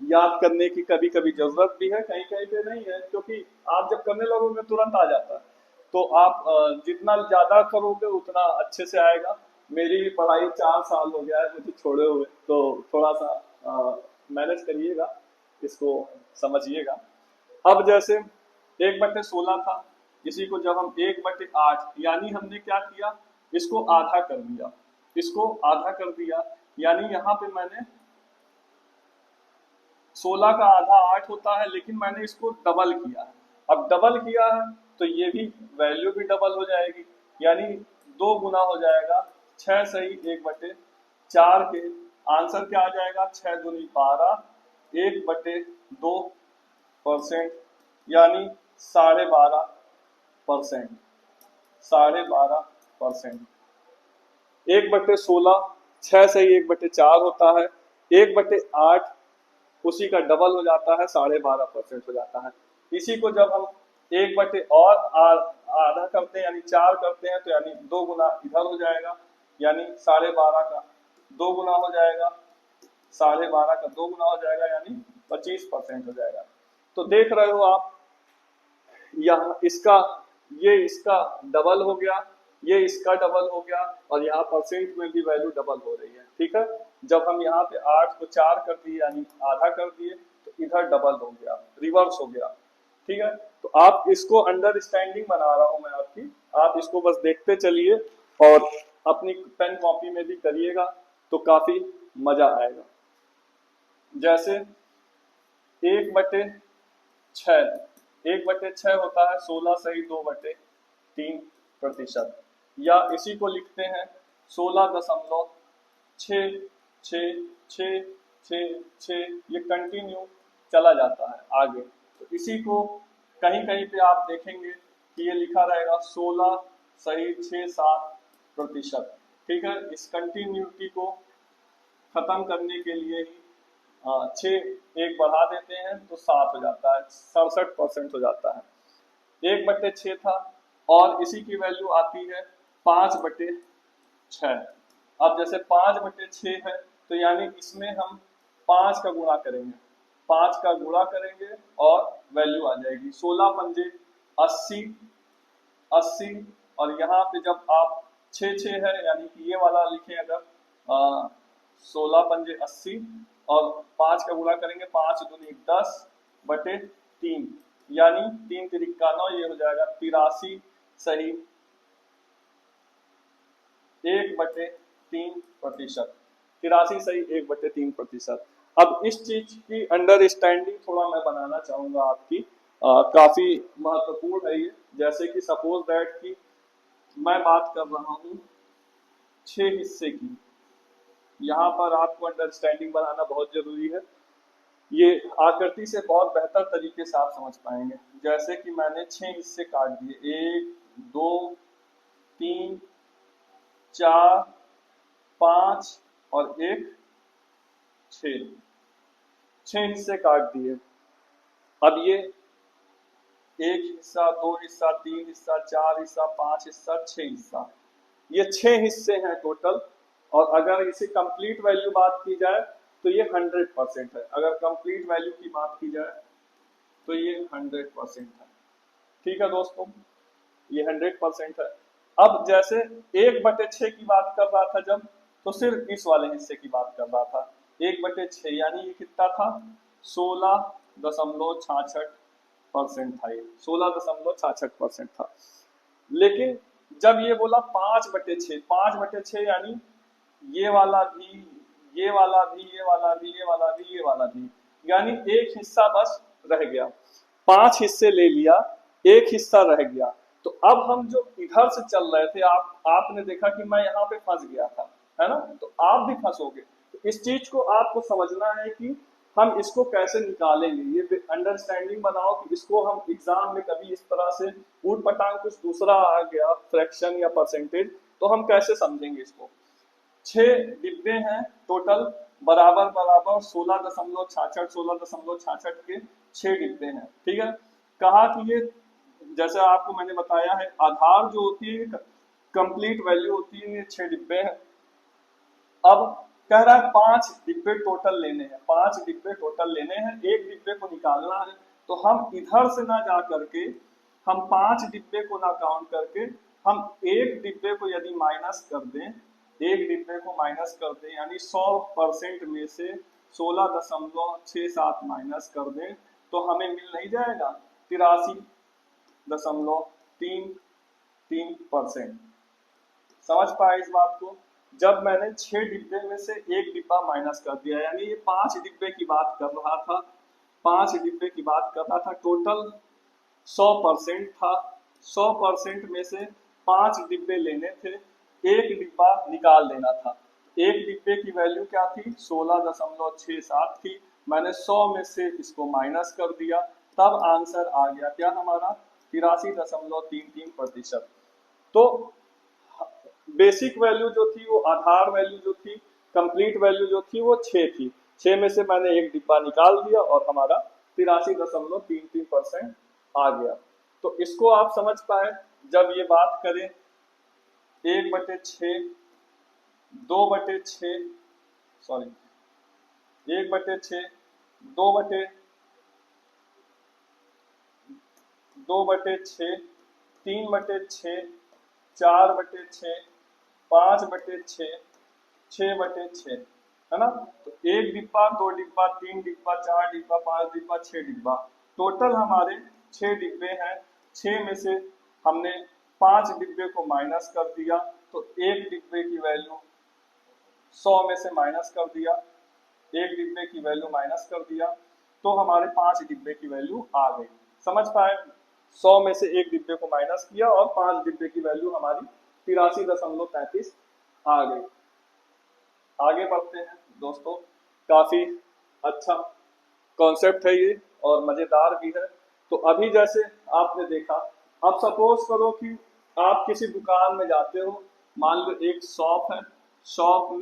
याद करने की कभी कभी जरूरत भी है, कहीं कहीं पे नहीं है, क्योंकि आप जब करने लगोगे तुरंत आ जाता है। तो आप जितना ज्यादा करोगे उतना अच्छे से आएगा। मेरी भी पढ़ाई 4 साल हो गया है मुझे छोड़े हुए, तो थोड़ा सा मैनेज करिएगा, इसको समझिएगा। अब जैसे 1/16 था, इसी को जब हम 1/8, यानी हमने क्या किया? इसको आधा कर दिया, इसको आधा कर दिया, यानी यहाँ पे मैंने 16 का आधा 8 होता है, लेकिन मैंने इसको डबल किया है। अब डबल किया है तो ये भी वैल्यू भी डबल हो जाएगी, यानी 2 गुना हो जाएगा। 6 सही 1/4 के आंसर क्या आ जाएगा? 6 दूनी 12, 1/2%, यानी 12.5%। 12.5%। 1/16, 6 सही 1/4 होता है, 1/8 उसी का डबल हो जाता है, 12.5% हो जाता है। इसी को जब हम 1/, और आधा करते हैं यानी 4 करते हैं, तो यानी 2 गुना इधर हो जाएगा, यानी 12.5 का 2 गुना हो जाएगा, 12.5 का 2 गुना हो जाएगा, यानी 25% हो जाएगा। तो देख रहे हो आप, यहाँ इसका, ये इसका डबल हो गया, ये इसका डबल हो गया, और यहाँ परसेंट में भी वैल्यू डबल हो रही है। ठीक है, जब हम यहाँ पे 8 को 4 कर दिए यानी आधा कर दिए, तो इधर डबल हो गया, रिवर्स हो गया। ठीक है, तो आप इसको अंडरस्टैंडिंग बना रहा हूं मैं आपकी, आप इसको बस देखते चलिए और अपनी पेन कॉपी में भी करिएगा, तो काफी मजा आएगा। जैसे 1/6, 1/6 होता है 16 सही 2/3%, या इसी को लिखते हैं 16.66666, ये कंटिन्यू चला जाता है आगे। तो इसी को कहीं कहीं पे आप देखेंगे कि ये लिखा रहेगा 16 सही 67%। ठीक है, इस कंटिन्यूटी को खत्म करने के लिए ही 6 एक बढ़ा देते हैं तो 7 हो जाता है, 67% हो जाता है। 1/6 था, और इसी की वैल्यू आती है 5/6। अब जैसे 5/6 है, तो यानी इसमें हम 5 का गुणा करेंगे, 5 का गुणा करेंगे और वैल्यू आ जाएगी 16×5 80, 80। और यहाँ पे जब आप 6 है, यानी कि ये वाला लिखें अगर, 16×5 80, और 5 का गुणा करेंगे, 5 दूनी 10/3, यानी 3 तिरिका 9, ये हो जाएगा 83 सही 1/3%। 83 सही 1/3%। अब इस चीज की अंडरस्टैंडिंग थोड़ा मैं बनाना चाहूंगा आपकी, काफी महत्वपूर्ण है ये। जैसे कि सपोज दैट कि मैं बात कर रहा हूँ 6 हिस्से की। यहाँ पर आपको अंडरस्टैंडिंग बनाना बहुत जरूरी है, ये आकृति से बहुत बेहतर तरीके से आप समझ पाएंगे। जैसे कि मैंने 6 हिस्से काट दिए, 1 2 3 4 5 और 1 6, 6 हिस्से काट दिए। अब ये 1 हिस्सा, 2 हिस्सा, 3 हिस्सा, 4 हिस्सा, 5 हिस्सा, 6 हिस्सा, ये 6 हिस्से हैं टोटल। और अगर इसे कंप्लीट वैल्यू बात की जाए तो ये 100% है। अगर कंप्लीट वैल्यू की बात की जाए तो ये 100% है। ठीक है दोस्तों, ये 100% है। अब जैसे 1/6 की बात कर रहा था जब, तो सिर्फ इस वाले हिस्से की बात कर रहा था। 1/6 यानी ये कितना था, 16.66% था। ये 16.66% था। लेकिन जब ये बोला 5/6, 5/6 यानी ये वाला भी, ये वाला भी, ये वाला भी, ये वाला भी, ये वाला भी, यानी एक हिस्सा बस रह गया। 5 हिस्से ले लिया, एक हिस्सा रह गया। तो अब हम जो इधर से चल रहे थे, आपने देखा कि मैं यहाँ पे फंस गया था, है ना, तो आप भी फंसोगे। तो इस चीज को आपको समझना है कि हम इसको कैसे निकालेंगे। ये अंडरस्टैंडिंग बनाओ कि इसको हम एग्जाम में कभी इस तरह से ऊट पटांग कुछ दूसरा आ गया, फ्रैक्शन या परसेंटेज, तो हम कैसे समझेंगे इसको। 6 डिब्बे हैं टोटल, बराबर बराबर 16.66 के 6 डिब्बे हैं। ठीक है, कहा कि ये, जैसे आपको मैंने बताया है, आधार जो होती है कंप्लीट वैल्यू होती है, ये 6 डिब्बे हैं। अब कह रहा है 5 डिब्बे टोटल लेने हैं, 5 डिब्बे टोटल लेने हैं, एक डिब्बे को निकालना है। तो हम इधर से ना जा करके, हम 5 डिब्बे को ना काउंट करके, हम एक डिब्बे को यदि माइनस कर दें, एक डिब्बे को माइनस कर दें, यानी 100% में से 16.67 माइनस कर दें, तो हमें मिल नहीं जाएगा 83.33%। समझ पाए इस बात को। जब मैंने 6 डिब्बे में से एक डिब्बा माइनस कर दिया, यानी ये 5 डिब्बे की बात कर रहा था, 5 डिब्बे की बात कर रहा था, टोटल 100% था। 100% में से 5 डिब्बे लेने थे, एक डिब्बा निकाल देना था। एक डिब्बे की वैल्यू क्या थी, 16.67 थी। मैंने 100 में से इसको माइनस कर दिया, तब आंसर आ गया क्या हमारा, 83.33%। तो बेसिक वैल्यू जो थी, वो आधार वैल्यू जो थी, कंप्लीट वैल्यू जो थी, वो 6 थी। 6 में से मैंने एक डिब्बा निकाल दिया और हमारा 83.33% आ गया। तो इसको आप समझ पाए। जब ये बात करें 1/6, 2/6, सॉरी 1/6, 2/6, 3/6, 4/6, 5/6, 6/6, है ना। तो एक डिब्बा, दो डिब्बा, 3 डिब्बा, 4 डिब्बा, 5 डिब्बा, 6 डिब्बा, टोटल हमारे 6 डिब्बे हैं। 6 में से हमने 5 डिब्बे को माइनस कर दिया, तो एक डिब्बे की वैल्यू 100 में से माइनस कर दिया, एक डिब्बे की वैल्यू माइनस कर दिया, तो हमारे 5 डिब्बे की वैल्यू आ गई। समझ पाए, 100 में से एक डिब्बे को माइनस किया और 5 डिब्बे की वैल्यू हमारी 83.33 आ गई। आगे बढ़ते हैं दोस्तों, काफी अच्छा कॉन्सेप्ट है ये और मजेदार भी है। तो अभी जैसे आपने देखा, अब सपोज करो कि आप किसी दुकान में जाते हो, मान लो एक शॉप है, शॉप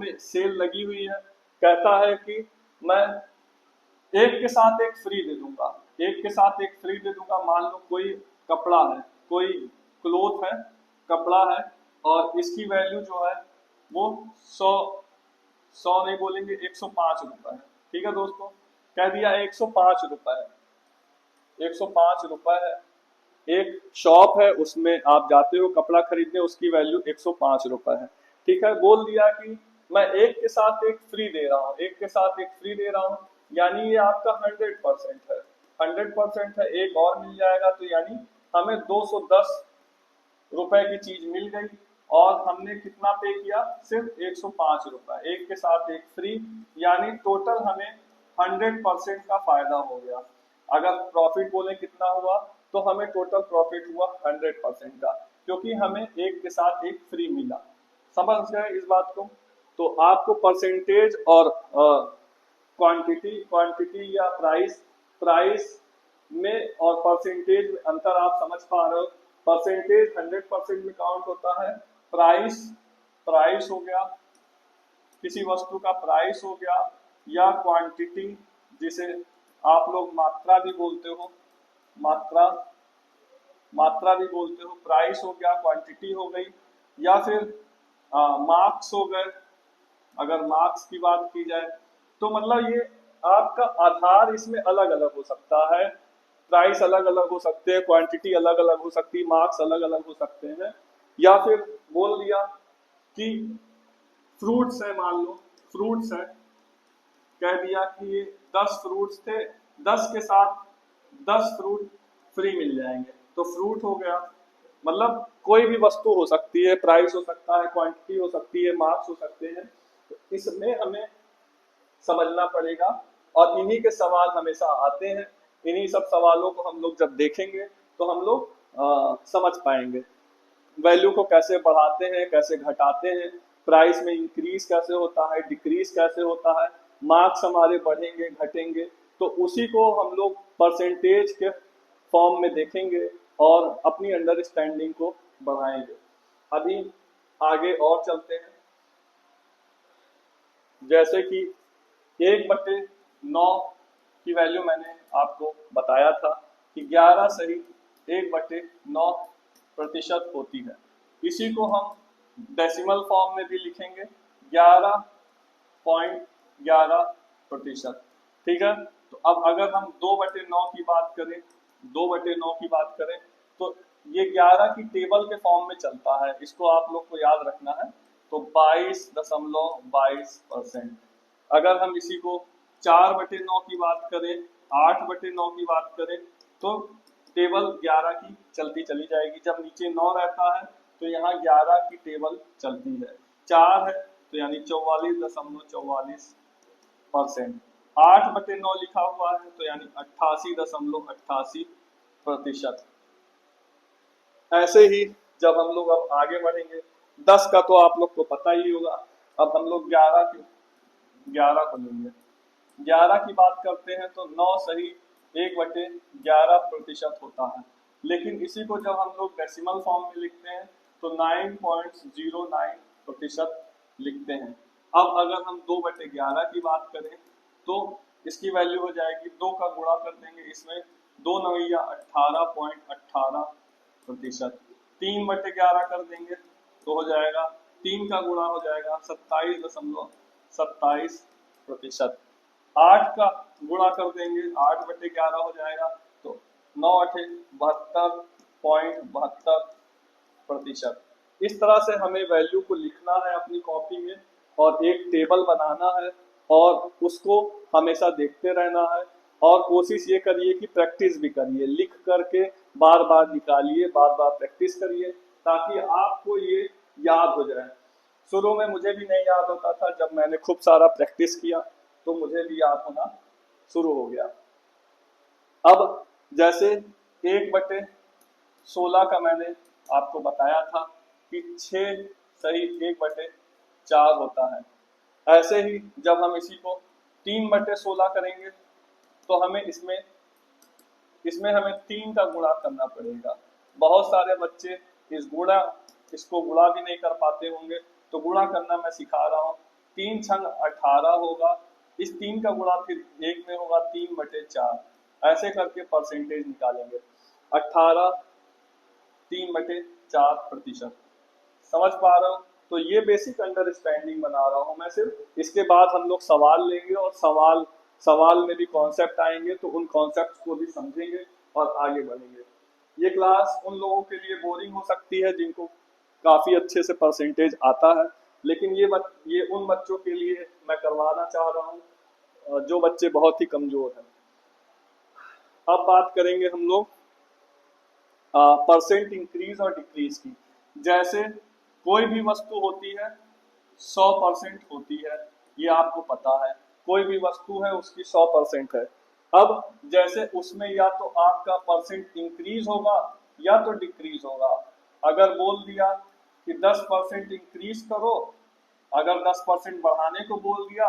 में सेल लगी हुई है, कहता है कि मैं एक के साथ एक फ्री दे दूंगा, एक के साथ एक फ्री दे दूंगा। मान लो कोई कपड़ा है, कोई क्लोथ है, कपड़ा है, और इसकी वैल्यू जो है वो 100 नहीं बोलेंगे, 105 रुपए है। ठीक है दोस्तों, कह दिया 105 रुपए है, 105 रुपए है। एक शॉप है, उसमें आप जाते हो कपड़ा खरीदने, उसकी वैल्यू 105 रुपए है। ठीक है, बोल दिया कि मैं एक के साथ एक फ्री दे रहा हूँ, एक के साथ एक फ्री दे रहा हूँ, यानी ये आपका 100% है, 100% है। एक और मिल जाएगा, तो यानी हमें 210 रुपए की चीज मिल गई, और हमने कितना पे किया, सिर्फ 105 रुपए, एक के साथ एक फ्री, यानी टोटल हमें 100% का फायदा हो गया। अगर प्रॉफिट बोले कितना हुआ, तो हमें टोटल प्रॉफिट हुआ 100% का। क्योंकि हमें एक के साथ एक फ्री मिला। समझ गए इस बात को? तो आपको परसेंटेज और क्वांटिटी क्वांटिटी या प्राइस प्राइस में और परसेंटेज में अंतर आप समझ पा रहे हो। परसेंटेज 100% में काउंट होता है। प्राइस प्राइस हो गया, किसी वस्तु का प्राइस हो गया, या क्वांटिटी जिसे आप लोग मात्रा भी बोलते हो, मात्रा मात्रा भी बोलते हो, प्राइस हो गया, क्वांटिटी हो गई, या फिर मार्क्स हो गए। अगर मार्क्स की बात की जाए तो मतलब ये आपका आधार इसमें अलग अलग हो सकता है। प्राइस अलग अलग हो सकते हैं, क्वांटिटी अलग अलग हो सकती है, मार्क्स अलग अलग हो सकते हैं। या फिर बोल दिया कि फ्रूट्स है, मान लो फ्रूट्स है, कह दिया कि ये 10 फ्रूट्स थे, 10 के साथ 10 फ्रूट फ्री मिल जाएंगे, तो फ्रूट हो गया। मतलब कोई भी वस्तु हो सकती है, प्राइस हो सकता है, क्वांटिटी हो सकती है, मार्क्स हो सकते हैं। तो इसमें हमें समझना पड़ेगा, और इन्हीं के सवाल हमेशा आते हैं। इन्हीं सब सवालों को हम लोग जब देखेंगे तो हम लोग समझ पाएंगे वैल्यू को कैसे बढ़ाते हैं, कैसे घटाते हैं, प्राइस में इंक्रीज कैसे होता है, डिक्रीज कैसे होता है, मार्क्स हमारे बढ़ेंगे घटेंगे। तो उसी को हम लोग परसेंटेज के फॉर्म में देखेंगे और अपनी अंडरस्टैंडिंग को बढ़ाएंगे। अभी आगे और चलते हैं। जैसे कि 1/9 की वैल्यू मैंने आपको बताया था कि 11 सही 1/9% होती है। इसी को हम डेसिमल फॉर्म में भी लिखेंगे, 11.11%। ठीक है। तो अब अगर हम 2/9 की बात करें, 2/9 की बात करें तो ये 11 की टेबल के फॉर्म में चलता है, इसको आप लोग को याद रखना है। तो 22.22%। अगर हम इसी को 4/9 की बात करें, 8/9 की बात करें, तो टेबल 11 की चलती चली जाएगी। जब नीचे 9 रहता है तो यहाँ 11 की टेबल चलती है। 4 है तो यानी 44.44%। 8/9 लिखा हुआ है तो यानी 88.88%। ऐसे ही जब हम लोग अब आगे बढ़ेंगे, 10 का तो आप लोग को पता ही होगा। अब हम लोग 11 को लेंगे। 11 की बात करते हैं तो 9 सही 1/11% होता है। लेकिन इसी को जब हम लोग डेसिमल फॉर्म में लिखते हैं तो 9.09% लिखते हैं। अब अगर हम 2/11 की बात करें तो इसकी वैल्यू हो जाएगी, 2 का गुणा कर देंगे इसमें, 2 नवैया 18.18%। 3/11 कर देंगे तो हो जाएगा, 3 का गुणा हो जाएगा 27.27%। 8 का गुणा कर देंगे, 8/11 हो जाएगा तो 9×8 72.72%। इस तरह से हमें वैल्यू को लिखना है अपनी कॉपी में, और एक टेबल बनाना है, और उसको हमेशा देखते रहना है। और कोशिश ये करिए कि प्रैक्टिस भी करिए, लिख करके बार बार निकालिए, बार बार प्रैक्टिस करिए, ताकि आपको ये याद हो जाए। शुरू में मुझे भी नहीं याद होता था, जब मैंने खूब सारा प्रैक्टिस किया तो मुझे भी याद होना शुरू हो गया। अब जैसे 1/16 का मैंने आपको बताया था कि 6 सही 1/4 होता है। ऐसे ही जब हम इसी को 3/16 करेंगे तो हमें इसमें हमें 3 का गुणा करना पड़ेगा। बहुत सारे बच्चे इसको गुणा भी नहीं कर पाते होंगे, तो गुणा करना मैं सिखा रहा हूँ। 3 छंग 18 होगा, इस 3 का गुणा फिर 1 में होगा 3/4। ऐसे करके परसेंटेज निकालेंगे। 18 3/4%। समझ पा रहे हो? तो ये बेसिक अंडरस्टैंडिंग बना रहा हूँ मैं सिर्फ। इसके बाद हम लोग सवाल लेंगे, और सवाल में भी कॉन्सेप्ट आएंगे, तो उन कॉन्सेप्ट को भी समझेंगे और आगे बढ़ेंगे। ये क्लास उन लोगों के लिए बोरिंग हो सकती है जिनको काफी अच्छे से परसेंटेज आता है, लेकिन ये उन बच्चों के लिए मैं करवाना चाह रहा हूँ जो बच्चे बहुत ही कमजोर हैं। अब बात करेंगे हम लोग परसेंट इंक्रीज और डिक्रीज की। जैसे कोई भी वस्तु होती है 100% होती है, ये आपको पता है। कोई भी वस्तु है उसकी 100% है। अब जैसे उसमें या तो आपका परसेंट इंक्रीज होगा या तो डिक्रीज होगा। अगर बोल दिया कि 10% इंक्रीज करो, अगर 10% बढ़ाने को बोल दिया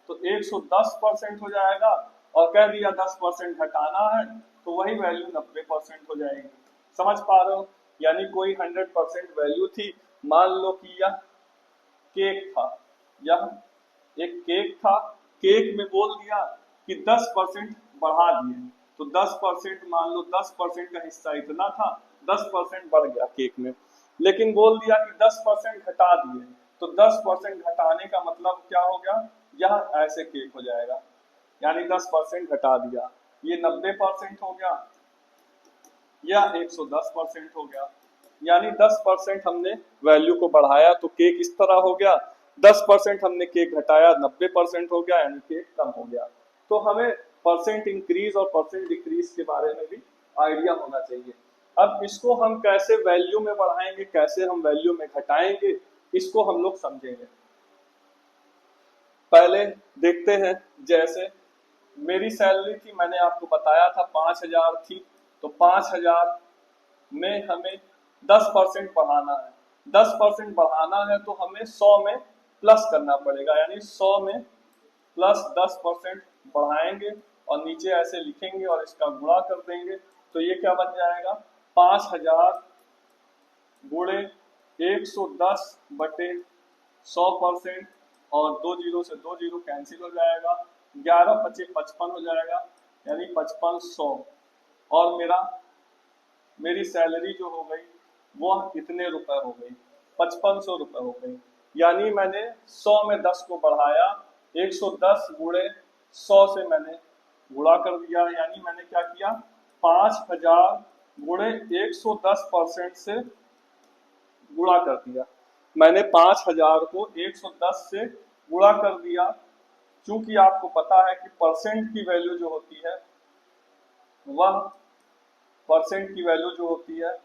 तो 110% हो जाएगा, और कह दिया 10% घटाना है तो वही वैल्यू 90% हो जाएगी। समझ पा रहे हो? यानी कोई 100% वैल्यू थी, मान लो कि यह केक था, यह एक केक था, केक में बोल दिया कि 10% बढ़ा दिए, तो 10% मान लो 10% का हिस्सा इतना था, 10% बढ़ गया केक में। लेकिन बोल दिया कि 10% घटा दिए, तो 10% घटाने का मतलब क्या हो गया, यह ऐसे केक हो जाएगा, यानी 10% घटा दिया, ये 90% हो गया, या 110% हो गया। यानी 10% हमने वैल्यू को बढ़ाया तो केक इस तरह हो गया, 10% हमने केक घटाया 90% हो गया, यानी केक कम हो गया। तो हमें परसेंट इंक्रीज और परसेंट डिक्रीज के बारे में भी आइडिया होना चाहिए। अब इसको हम कैसे वैल्यू में बढ़ाएंगे, कैसे हम वैल्यू में घटाएंगे, इसको हम लोग समझेंगे। पहले देखते हैं, जैसे मेरी सैलरी थी, मैंने आपको बताया था 5,000 थी, तो 5,000 में हमें 10% बढ़ाना है। 10% बढ़ाना है तो हमें 100 में प्लस करना पड़ेगा, यानी 100 में प्लस 10% बढ़ाएंगे और नीचे ऐसे लिखेंगे और इसका गुणा कर देंगे, तो ये क्या बन जाएगा, 5,000 गुणे 110 बटे 100%, और 2 जीरो से 2 जीरो कैंसिल हो जाएगा, 11 पचे 55 हो जाएगा, यानी 5500, और मेरी सैलरी जो हो गई वो इतने रुपए हो गई, 5500 रुपए हो गई। यानी मैंने 100 में 10 को बढ़ाया, 110 गुणे 100 से मैंने गुणा कर दिया, यानी मैंने क्या किया, 5,000 गुणे 110% से गुणा कर दिया। मैंने 5,000 को 110 से गुणा कर दिया। चूंकि आपको पता है कि परसेंट की वैल्यू जो होती है, वह परसेंट की वैल्यू जो होती है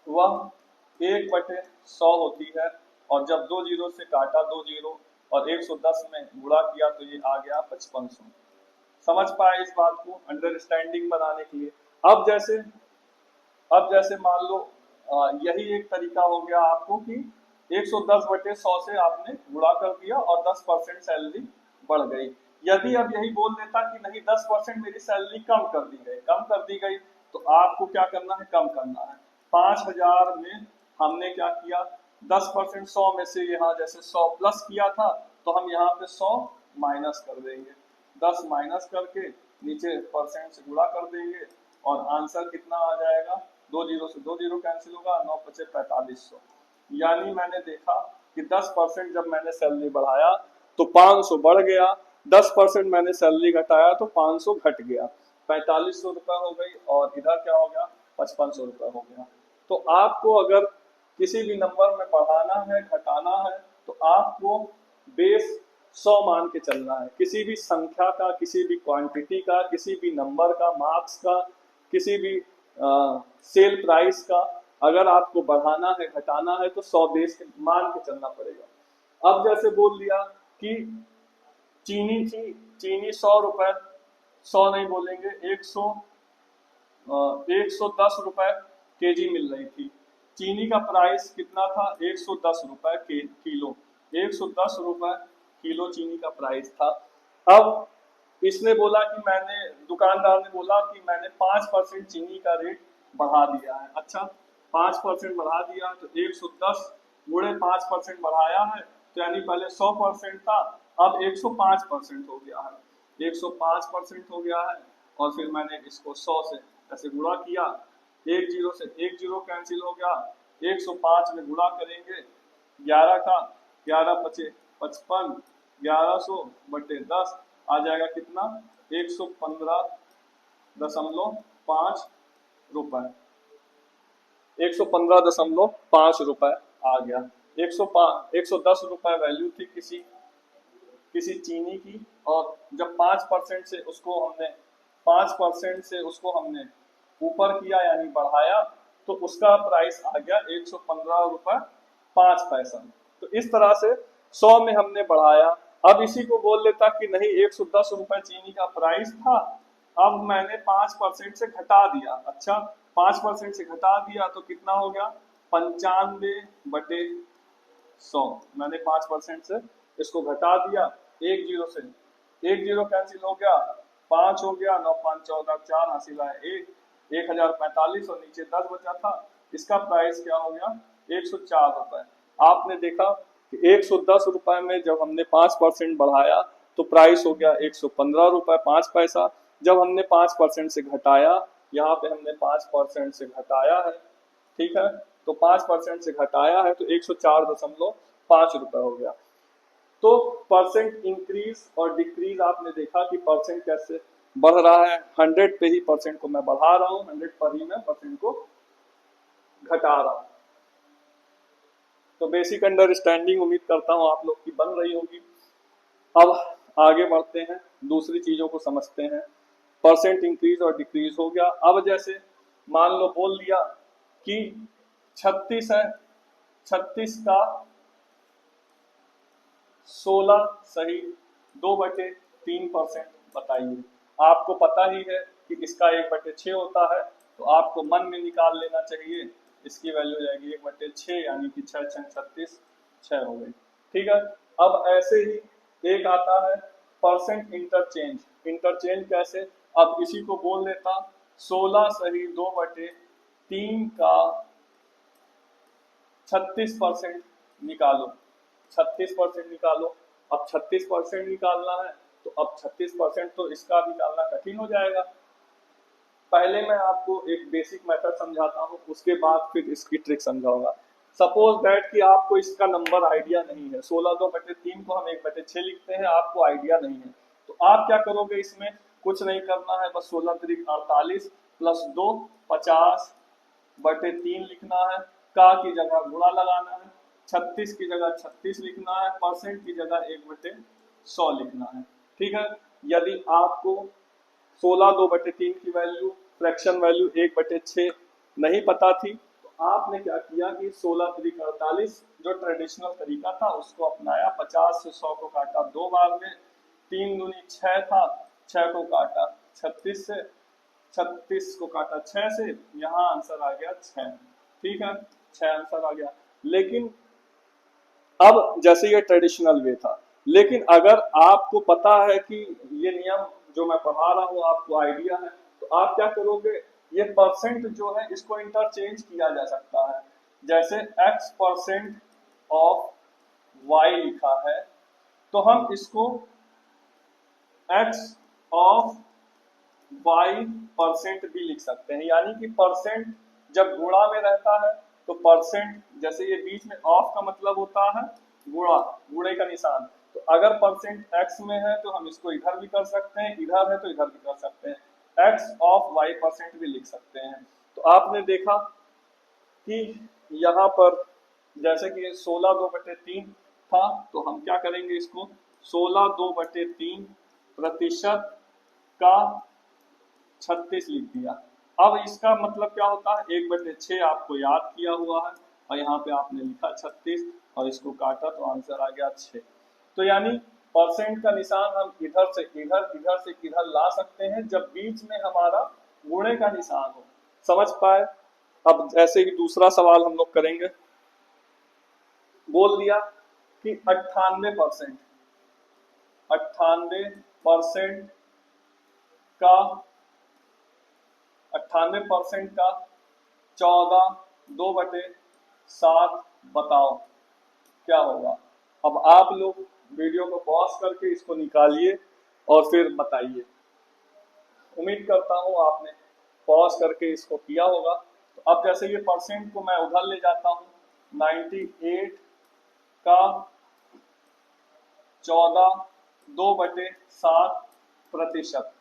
वह 1/100 होती है, और जब 2 जीरो से काटा 2 जीरो और 110 में गुणा किया तो ये आ गया 5500। समझ पाए इस बात को, अंडरस्टैंडिंग बनाने के लिए। अब जैसे मान लो यही एक तरीका हो गया आपको कि 110/100 से आपने गुणा कर दिया और 10% सैलरी बढ़ गई। यदि अब यही बोल देता कि नहीं 10% मेरी सैलरी कम कर दी गई, तो आपको क्या करना है, कम करना है। 5,000 में हमने क्या किया, 10% 100 में से यहाँ जैसे 100 प्लस किया था, तो हम यहाँ पे 100 माइनस कर देंगे, 10 माइनस करके नीचे परसेंट से गुणा कर देंगे, और आंसर कितना आ जाएगा, 2 जीरो से 2 जीरो कैंसिल होगा, 9 पचे 4500। यानी मैंने देखा कि 10% जब मैंने सैलरी बढ़ाया तो 500 बढ़ गया, 10% मैंने सैलरी घटाया तो 500 घट गया, 4500 रुपए हो गई, और इधर क्या हो गया, 5500 रुपए हो गया। तो आपको अगर किसी भी नंबर में बढ़ाना है, घटाना है, तो आपको बेस 100 मान के चलना है। किसी भी संख्या का, किसी भी क्वांटिटी का, किसी भी नंबर का, मार्क्स का, किसी भी सेल प्राइस का अगर आपको बढ़ाना है, घटाना है, तो 100 बेस मान के चलना पड़ेगा। अब जैसे बोल दिया कि चीनी थी, चीनी 100 रुपए, 100 नहीं बोलेंगे, 110 रुपए केजी मिल रही थी। चीनी का प्राइस कितना था, 110 रुपए किलो, 110 रुपए किलो चीनी का प्राइस था। अब इसने बोला कि दुकानदार ने बोला कि मैंने 5% चीनी का रेट बढ़ा दिया है। अच्छा, 5% बढ़ा दिया तो 110 गुणे 5% बढ़ाया है, तो यानी पहले 100% था, अब 105% हो गया है, 105% हो गया है। और फिर मैंने इसको 100 से ऐसे गुणा किया, 1 जीरो से 1 जीरो कैंसिल हो गया, 105 में गुणा करेंगे 11 का, 11 पचे 55, 1100 बटे 10 आ जाएगा कितना, 115.5 रुपए, 115.5 रुपए आ गया। 110 रुपए वैल्यू थी किसी चीनी की, और जब 5% से उसको हमने ऊपर किया यानी बढ़ाया, तो उसका प्राइस आ गया 115 रुपए 5 पैसा। तो इस तरह से 100 में हमने बढ़ाया। अब इसी को बोल लेता कि नहीं 110 रुपए चीनी का प्राइस था, अब मैंने 5% से घटा दिया। अच्छा, 5% से घटा दिया तो कितना हो गया 95/100। मैंने 5% से इसको घटा दिया, एक जीरो से एक जीरो कैंसिल हो गया, 5 हो गया, 9 5 14, 4 हासिल आया 1045 और नीचे 10 बचा था। इसका प्राइस क्या हो गया 104 रुपए। आपने देखा कि 110 रुपए में जब हमने 5% बढ़ाया तो प्राइस हो गया 115 रुपए 5 पैसा। जब हमने 5% से घटाया, यहाँ पे हमने 5% से घटाया है, ठीक है, तो 5% से घटाया है तो 104.5 रुपए हो गया। तो परसेंट इंक्रीज और डिक्रीज आपने देखा कि परसेंट कैसे बढ़ रहा है। 100 पे ही परसेंट को मैं बढ़ा रहा हूँ, 100 पर ही मैं परसेंट को घटा रहा हूँ। तो बेसिक अंडरस्टैंडिंग उम्मीद करता हूँ आप लोग की बन रही होगी। अब आगे बढ़ते हैं, दूसरी चीजों को समझते हैं। परसेंट इंक्रीज और डिक्रीज हो गया। अब जैसे मान लो बोल दिया कि 36 है, 36 का 16 सही 2/3% बताइए। आपको पता ही है कि इसका 1/6 होता है, तो आपको मन में निकाल लेना चाहिए। इसकी वैल्यू जाएगी 1/6 यानी कि 6 6 36 6 हो गई, ठीक है। अब ऐसे ही एक आता है परसेंट इंटरचेंज। इंटरचेंज कैसे, अब इसी को बोल देता 16 सही 2/3 का 36% निकालो। 36% निकालो। अब 36% निकालना है तो अब 36% तो इसका निकालना कठिन हो जाएगा। पहले मैं आपको एक बेसिक मेथड समझाता हूँ, उसके बाद फिर इसकी ट्रिक समझाऊंगा। सपोज दैट कि आपको इसका नंबर आइडिया नहीं है, 16 2/3 को हम 1/6 लिखते हैं, आपको आइडिया नहीं है, तो आप क्या करोगे, इसमें कुछ नहीं करना है, बस 16 3 48 प्लस 2 50/3 लिखना है, का की जगह गुणा लगाना है, 36 की जगह 36 लिखना है, परसेंट की जगह 1/100 लिखना है, ठीक है। यदि आपको 16 2/3 की वैल्यू, फ्रैक्शन वैल्यू 1/6 नहीं पता थी, तो आपने क्या किया कि 16 3 48 जो ट्रेडिशनल तरीका था उसको अपनाया। 50 से 100 को काटा 2 बार में, 3 दूनी 6 था, 6 को काटा 36 से, 36 को काटा 6 से, यहाँ आंसर आ गया 6, ठीक है, 6 आंसर आ गया। लेकिन अब जैसे ये ट्रेडिशनल वे था, लेकिन अगर आपको पता है कि ये नियम जो मैं पढ़ा रहा हूँ आपको आइडिया है, तो आप क्या करोगे, ये परसेंट जो है इसको इंटरचेंज किया जा सकता है। जैसे x% ऑफ y लिखा है, तो हम इसको x ऑफ y% भी लिख सकते हैं। यानी कि परसेंट जब गुणा में रहता है तो परसेंट, जैसे ये बीच में ऑफ का मतलब होता है गुणा, गुणे का निशान, तो अगर परसेंट x में है तो हम इसको इधर भी कर सकते हैं, इधर है तो इधर भी कर सकते हैं, x ऑफ y% भी लिख सकते हैं। तो आपने देखा कि यहाँ पर जैसे कि 16 2/3 था, तो हम क्या करेंगे, इसको 16 2/3 प्रतिशत का 36 लिख दिया। अब इसका मतलब क्या होता है, 1/6 आपको याद किया हुआ है और यहाँ पे आपने लिखा 36 और इसको काटा तो आंसर आ गया 6। तो यानी परसेंट का निशान हम इधर से इधर, इधर से इधर ला सकते हैं जब बीच में हमारा गुणे का निशान हो। समझ पाए। अब जैसे कि दूसरा सवाल हम लोग करेंगे, बोल दिया कि 98% 98% का 98% का 14 2/7 बताओ क्या होगा। अब आप लोग वीडियो को पॉज करके इसको निकालिए और फिर बताइए। उम्मीद करता हूँ आपने पॉज करके इसको किया होगा। तो अब जैसे ये परसेंट को मैं उधर ले जाता हूँ, 98 का 14 2/7%।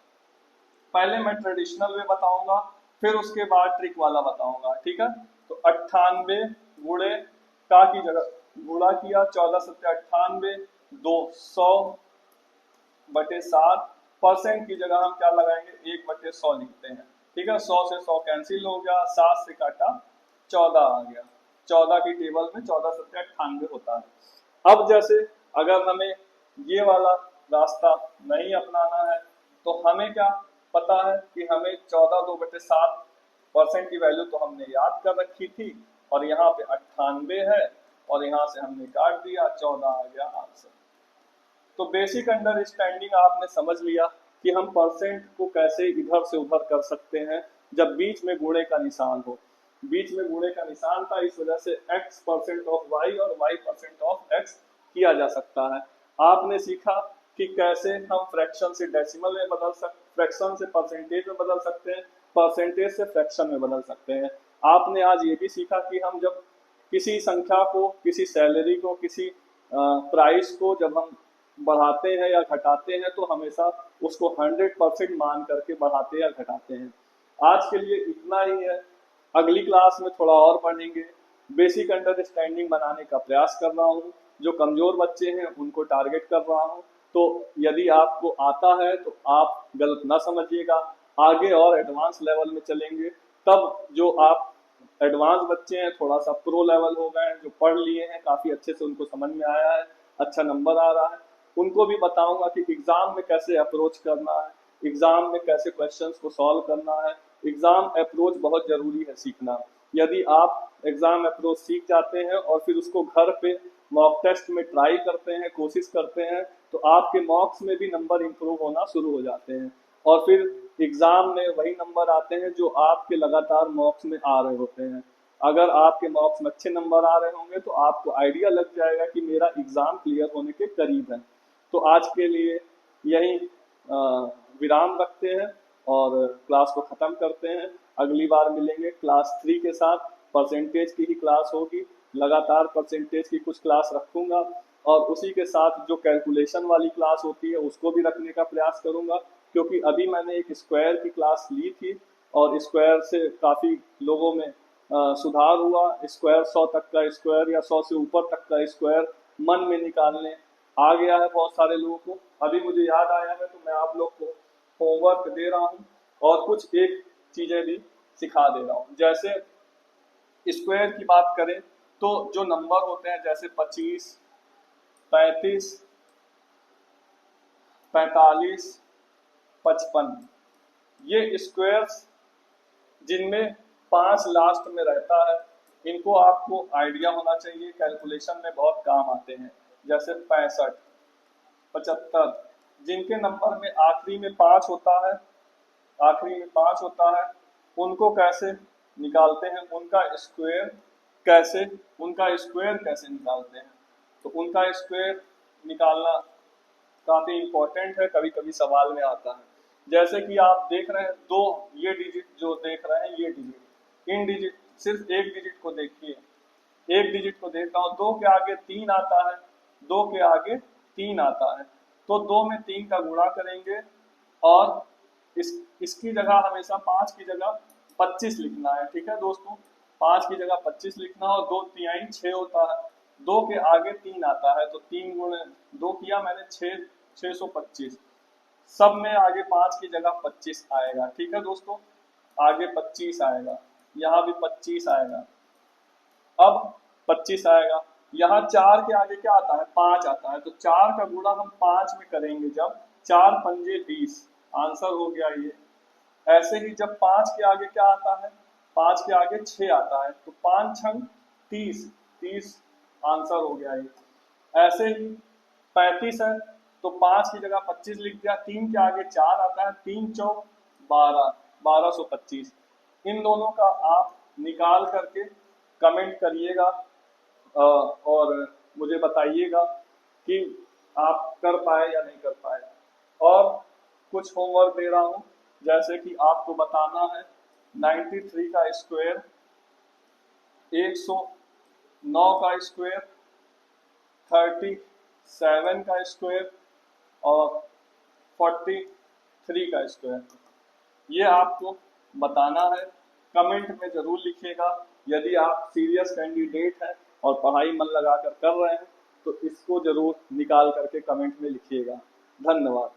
पहले मैं ट्रेडिशनल वे बताऊंगा, फिर उसके बाद ट्रिक वाला बताऊंगा, ठीक है। तो 98 गुणे का की जगह गुणा किया, 14 7 98, 200/7, परसेंट की जगह हम क्या लगाएंगे, 1/100 लिखते हैं, ठीक है। 100 से 100 कैंसिल हो गया, 7 से काटा 14 आ गया, 14 की टेबल में 14 7 98 होता है। अब जैसे अगर हमें ये वाला रास्ता नहीं अपनाना है, तो हमें क्या पता है कि हमें 14 2/7 परसेंट की वैल्यू तो हमने याद कर रखी थी और यहाँ पे 98 है और यहाँ से हमने काट दिया, 14 आ गया आंसर। तो बेसिक अंडरस्टैंडिंग आपने समझ लिया कि हम परसेंट को कैसे इधर से उधर कर सकते हैं जब बीच में गुणे का निशान हो। बीच में गुणे का निशान था, इस वजह से x परसेंट ऑफ y और y परसेंट ऑफ x किया जा सकता है। आपने सीखा कि कैसे हम फ्रैक्शन से डेसिमल में बदल सकते, फ्रैक्शन से परसेंटेज में बदल सकते हैं, परसेंटेज से फ्रैक्शन में बदल सकते हैं। आपने आज ये भी सीखा कि हम जब किसी संख्या को, किसी सैलरी को, किसी प्राइस को जब हम बढ़ाते हैं या घटाते हैं तो हमेशा उसको 100% मान करके बढ़ाते या घटाते हैं। आज के लिए इतना ही है, अगली क्लास में थोड़ा और पढ़ेंगे। बेसिक अंडरस्टैंडिंग बनाने का प्रयास कर रहा हूँ, जो कमजोर बच्चे हैं उनको टारगेट कर रहा हूँ। तो यदि आपको आता है तो आप गलत ना समझिएगा, आगे और एडवांस लेवल में चलेंगे, तब जो आप एडवांस बच्चे हैं, थोड़ा सा प्रो लेवल हो गए हैं, जो पढ़ लिए हैं काफ़ी अच्छे से, उनको समझ में आया है, अच्छा नंबर आ रहा है, उनको भी बताऊंगा कि एग्जाम में कैसे अप्रोच करना है, एग्जाम में कैसे क्वेश्चंस को सॉल्व करना है। एग्जाम अप्रोच बहुत जरूरी है सीखना। यदि आप एग्जाम अप्रोच सीख जाते हैं और फिर उसको घर पे मॉक टेस्ट में ट्राई करते हैं, कोशिश करते हैं, तो आपके मॉक्स में भी नंबर इंप्रूव होना शुरू हो जाते हैं और फिर एग्जाम में वही नंबर आते हैं जो आपके लगातार मॉक्स में आ रहे होते हैं। अगर आपके मॉक्स में अच्छे नंबर आ रहे होंगे तो आपको आइडिया लग जाएगा कि मेरा एग्जाम क्लियर होने के करीब है। तो आज के लिए यही विराम रखते हैं और क्लास को ख़त्म करते हैं। अगली बार मिलेंगे क्लास 3 के साथ, परसेंटेज की ही क्लास होगी, लगातार परसेंटेज की कुछ क्लास रखूंगा और उसी के साथ जो कैलकुलेशन वाली क्लास होती है उसको भी रखने का प्रयास करूंगा, क्योंकि अभी मैंने एक स्क्वायर की क्लास ली थी और स्क्वायर से काफ़ी लोगों में सुधार हुआ। स्क्वायर 100 तक का स्क्वायर या 100 से ऊपर तक का स्क्वायर मन में निकालने आ गया है बहुत सारे लोगों को। अभी मुझे याद आया है तो मैं आप लोग को होमवर्क दे रहा हूँ और कुछ एक चीज़ें भी सिखा दे रहा हूँ। जैसे स्क्वायर की बात करें तो जो नंबर होते हैं जैसे 25, 35, 45, 55, ये स्क्वायर्स जिनमें 5 लास्ट में रहता है, इनको आपको आइडिया होना चाहिए, कैलकुलेशन में बहुत काम आते हैं। जैसे 65, 75, जिनके नंबर में आखिरी में 5 होता है, आखिरी में 5 होता है, उनको कैसे निकालते हैं, उनका स्क्वायर कैसे निकालते हैं। तो उनका स्क्वायर निकालना काफ़ी इम्पोर्टेंट है, कभी कभी सवाल में आता है। जैसे कि आप देख रहे हैं दो, ये डिजिट जो देख रहे हैं, ये डिजिट, इन डिजिट, सिर्फ एक डिजिट को देखिए, एक डिजिट को देख रहा हूँ, 2 के आगे 3 आता है, 2 के आगे 3 आता है, तो 2 में 3 का गुणा करेंगे और इसकी जगह हमेशा 5 की जगह 25 लिखना है। ठीक है दोस्तों, 5 की जगह 25 लिखना और 2 तिहाई 6 होता है, 2 के आगे 3 आता है, तो 3 गुणे 2 किया मैंने, 625, सब में आगे 5 की जगह 25 आएगा। ठीक है दोस्तों, आगे 25 आएगा, यहाँ भी 25 आएगा, अब 25 आएगा, यहाँ 4 के आगे क्या आता है, 5 आता है, तो 4 का गुणा हम 5 में करेंगे, जब 4 पंजे 20, आंसर हो गया ये। ऐसे ही जब 5 के आगे क्या आता है, 5 के आगे 6 आता है, तो 5 छंग 30, 30 आंसर हो गया ये। ऐसे ही 35 है तो 5 की जगह 25 लिख दिया, 3 के आगे 4 आता है, 3 चौक 12, 1225। इन दोनों का आप निकाल करके कमेंट करिएगा और मुझे बताइएगा कि आप कर पाए या नहीं कर पाए। और कुछ होमवर्क दे रहा हूँ, जैसे कि आपको बताना है 93 का स्क्वायर, 109 का स्क्वायर, 37 का स्क्वायर और 43 का स्क्वायर, ये आपको बताना है। कमेंट में ज़रूर लिखिएगा। यदि आप सीरियस कैंडिडेट हैं और पढ़ाई मन लगाकर कर रहे हैं तो इसको ज़रूर निकाल करके कमेंट में लिखिएगा। धन्यवाद।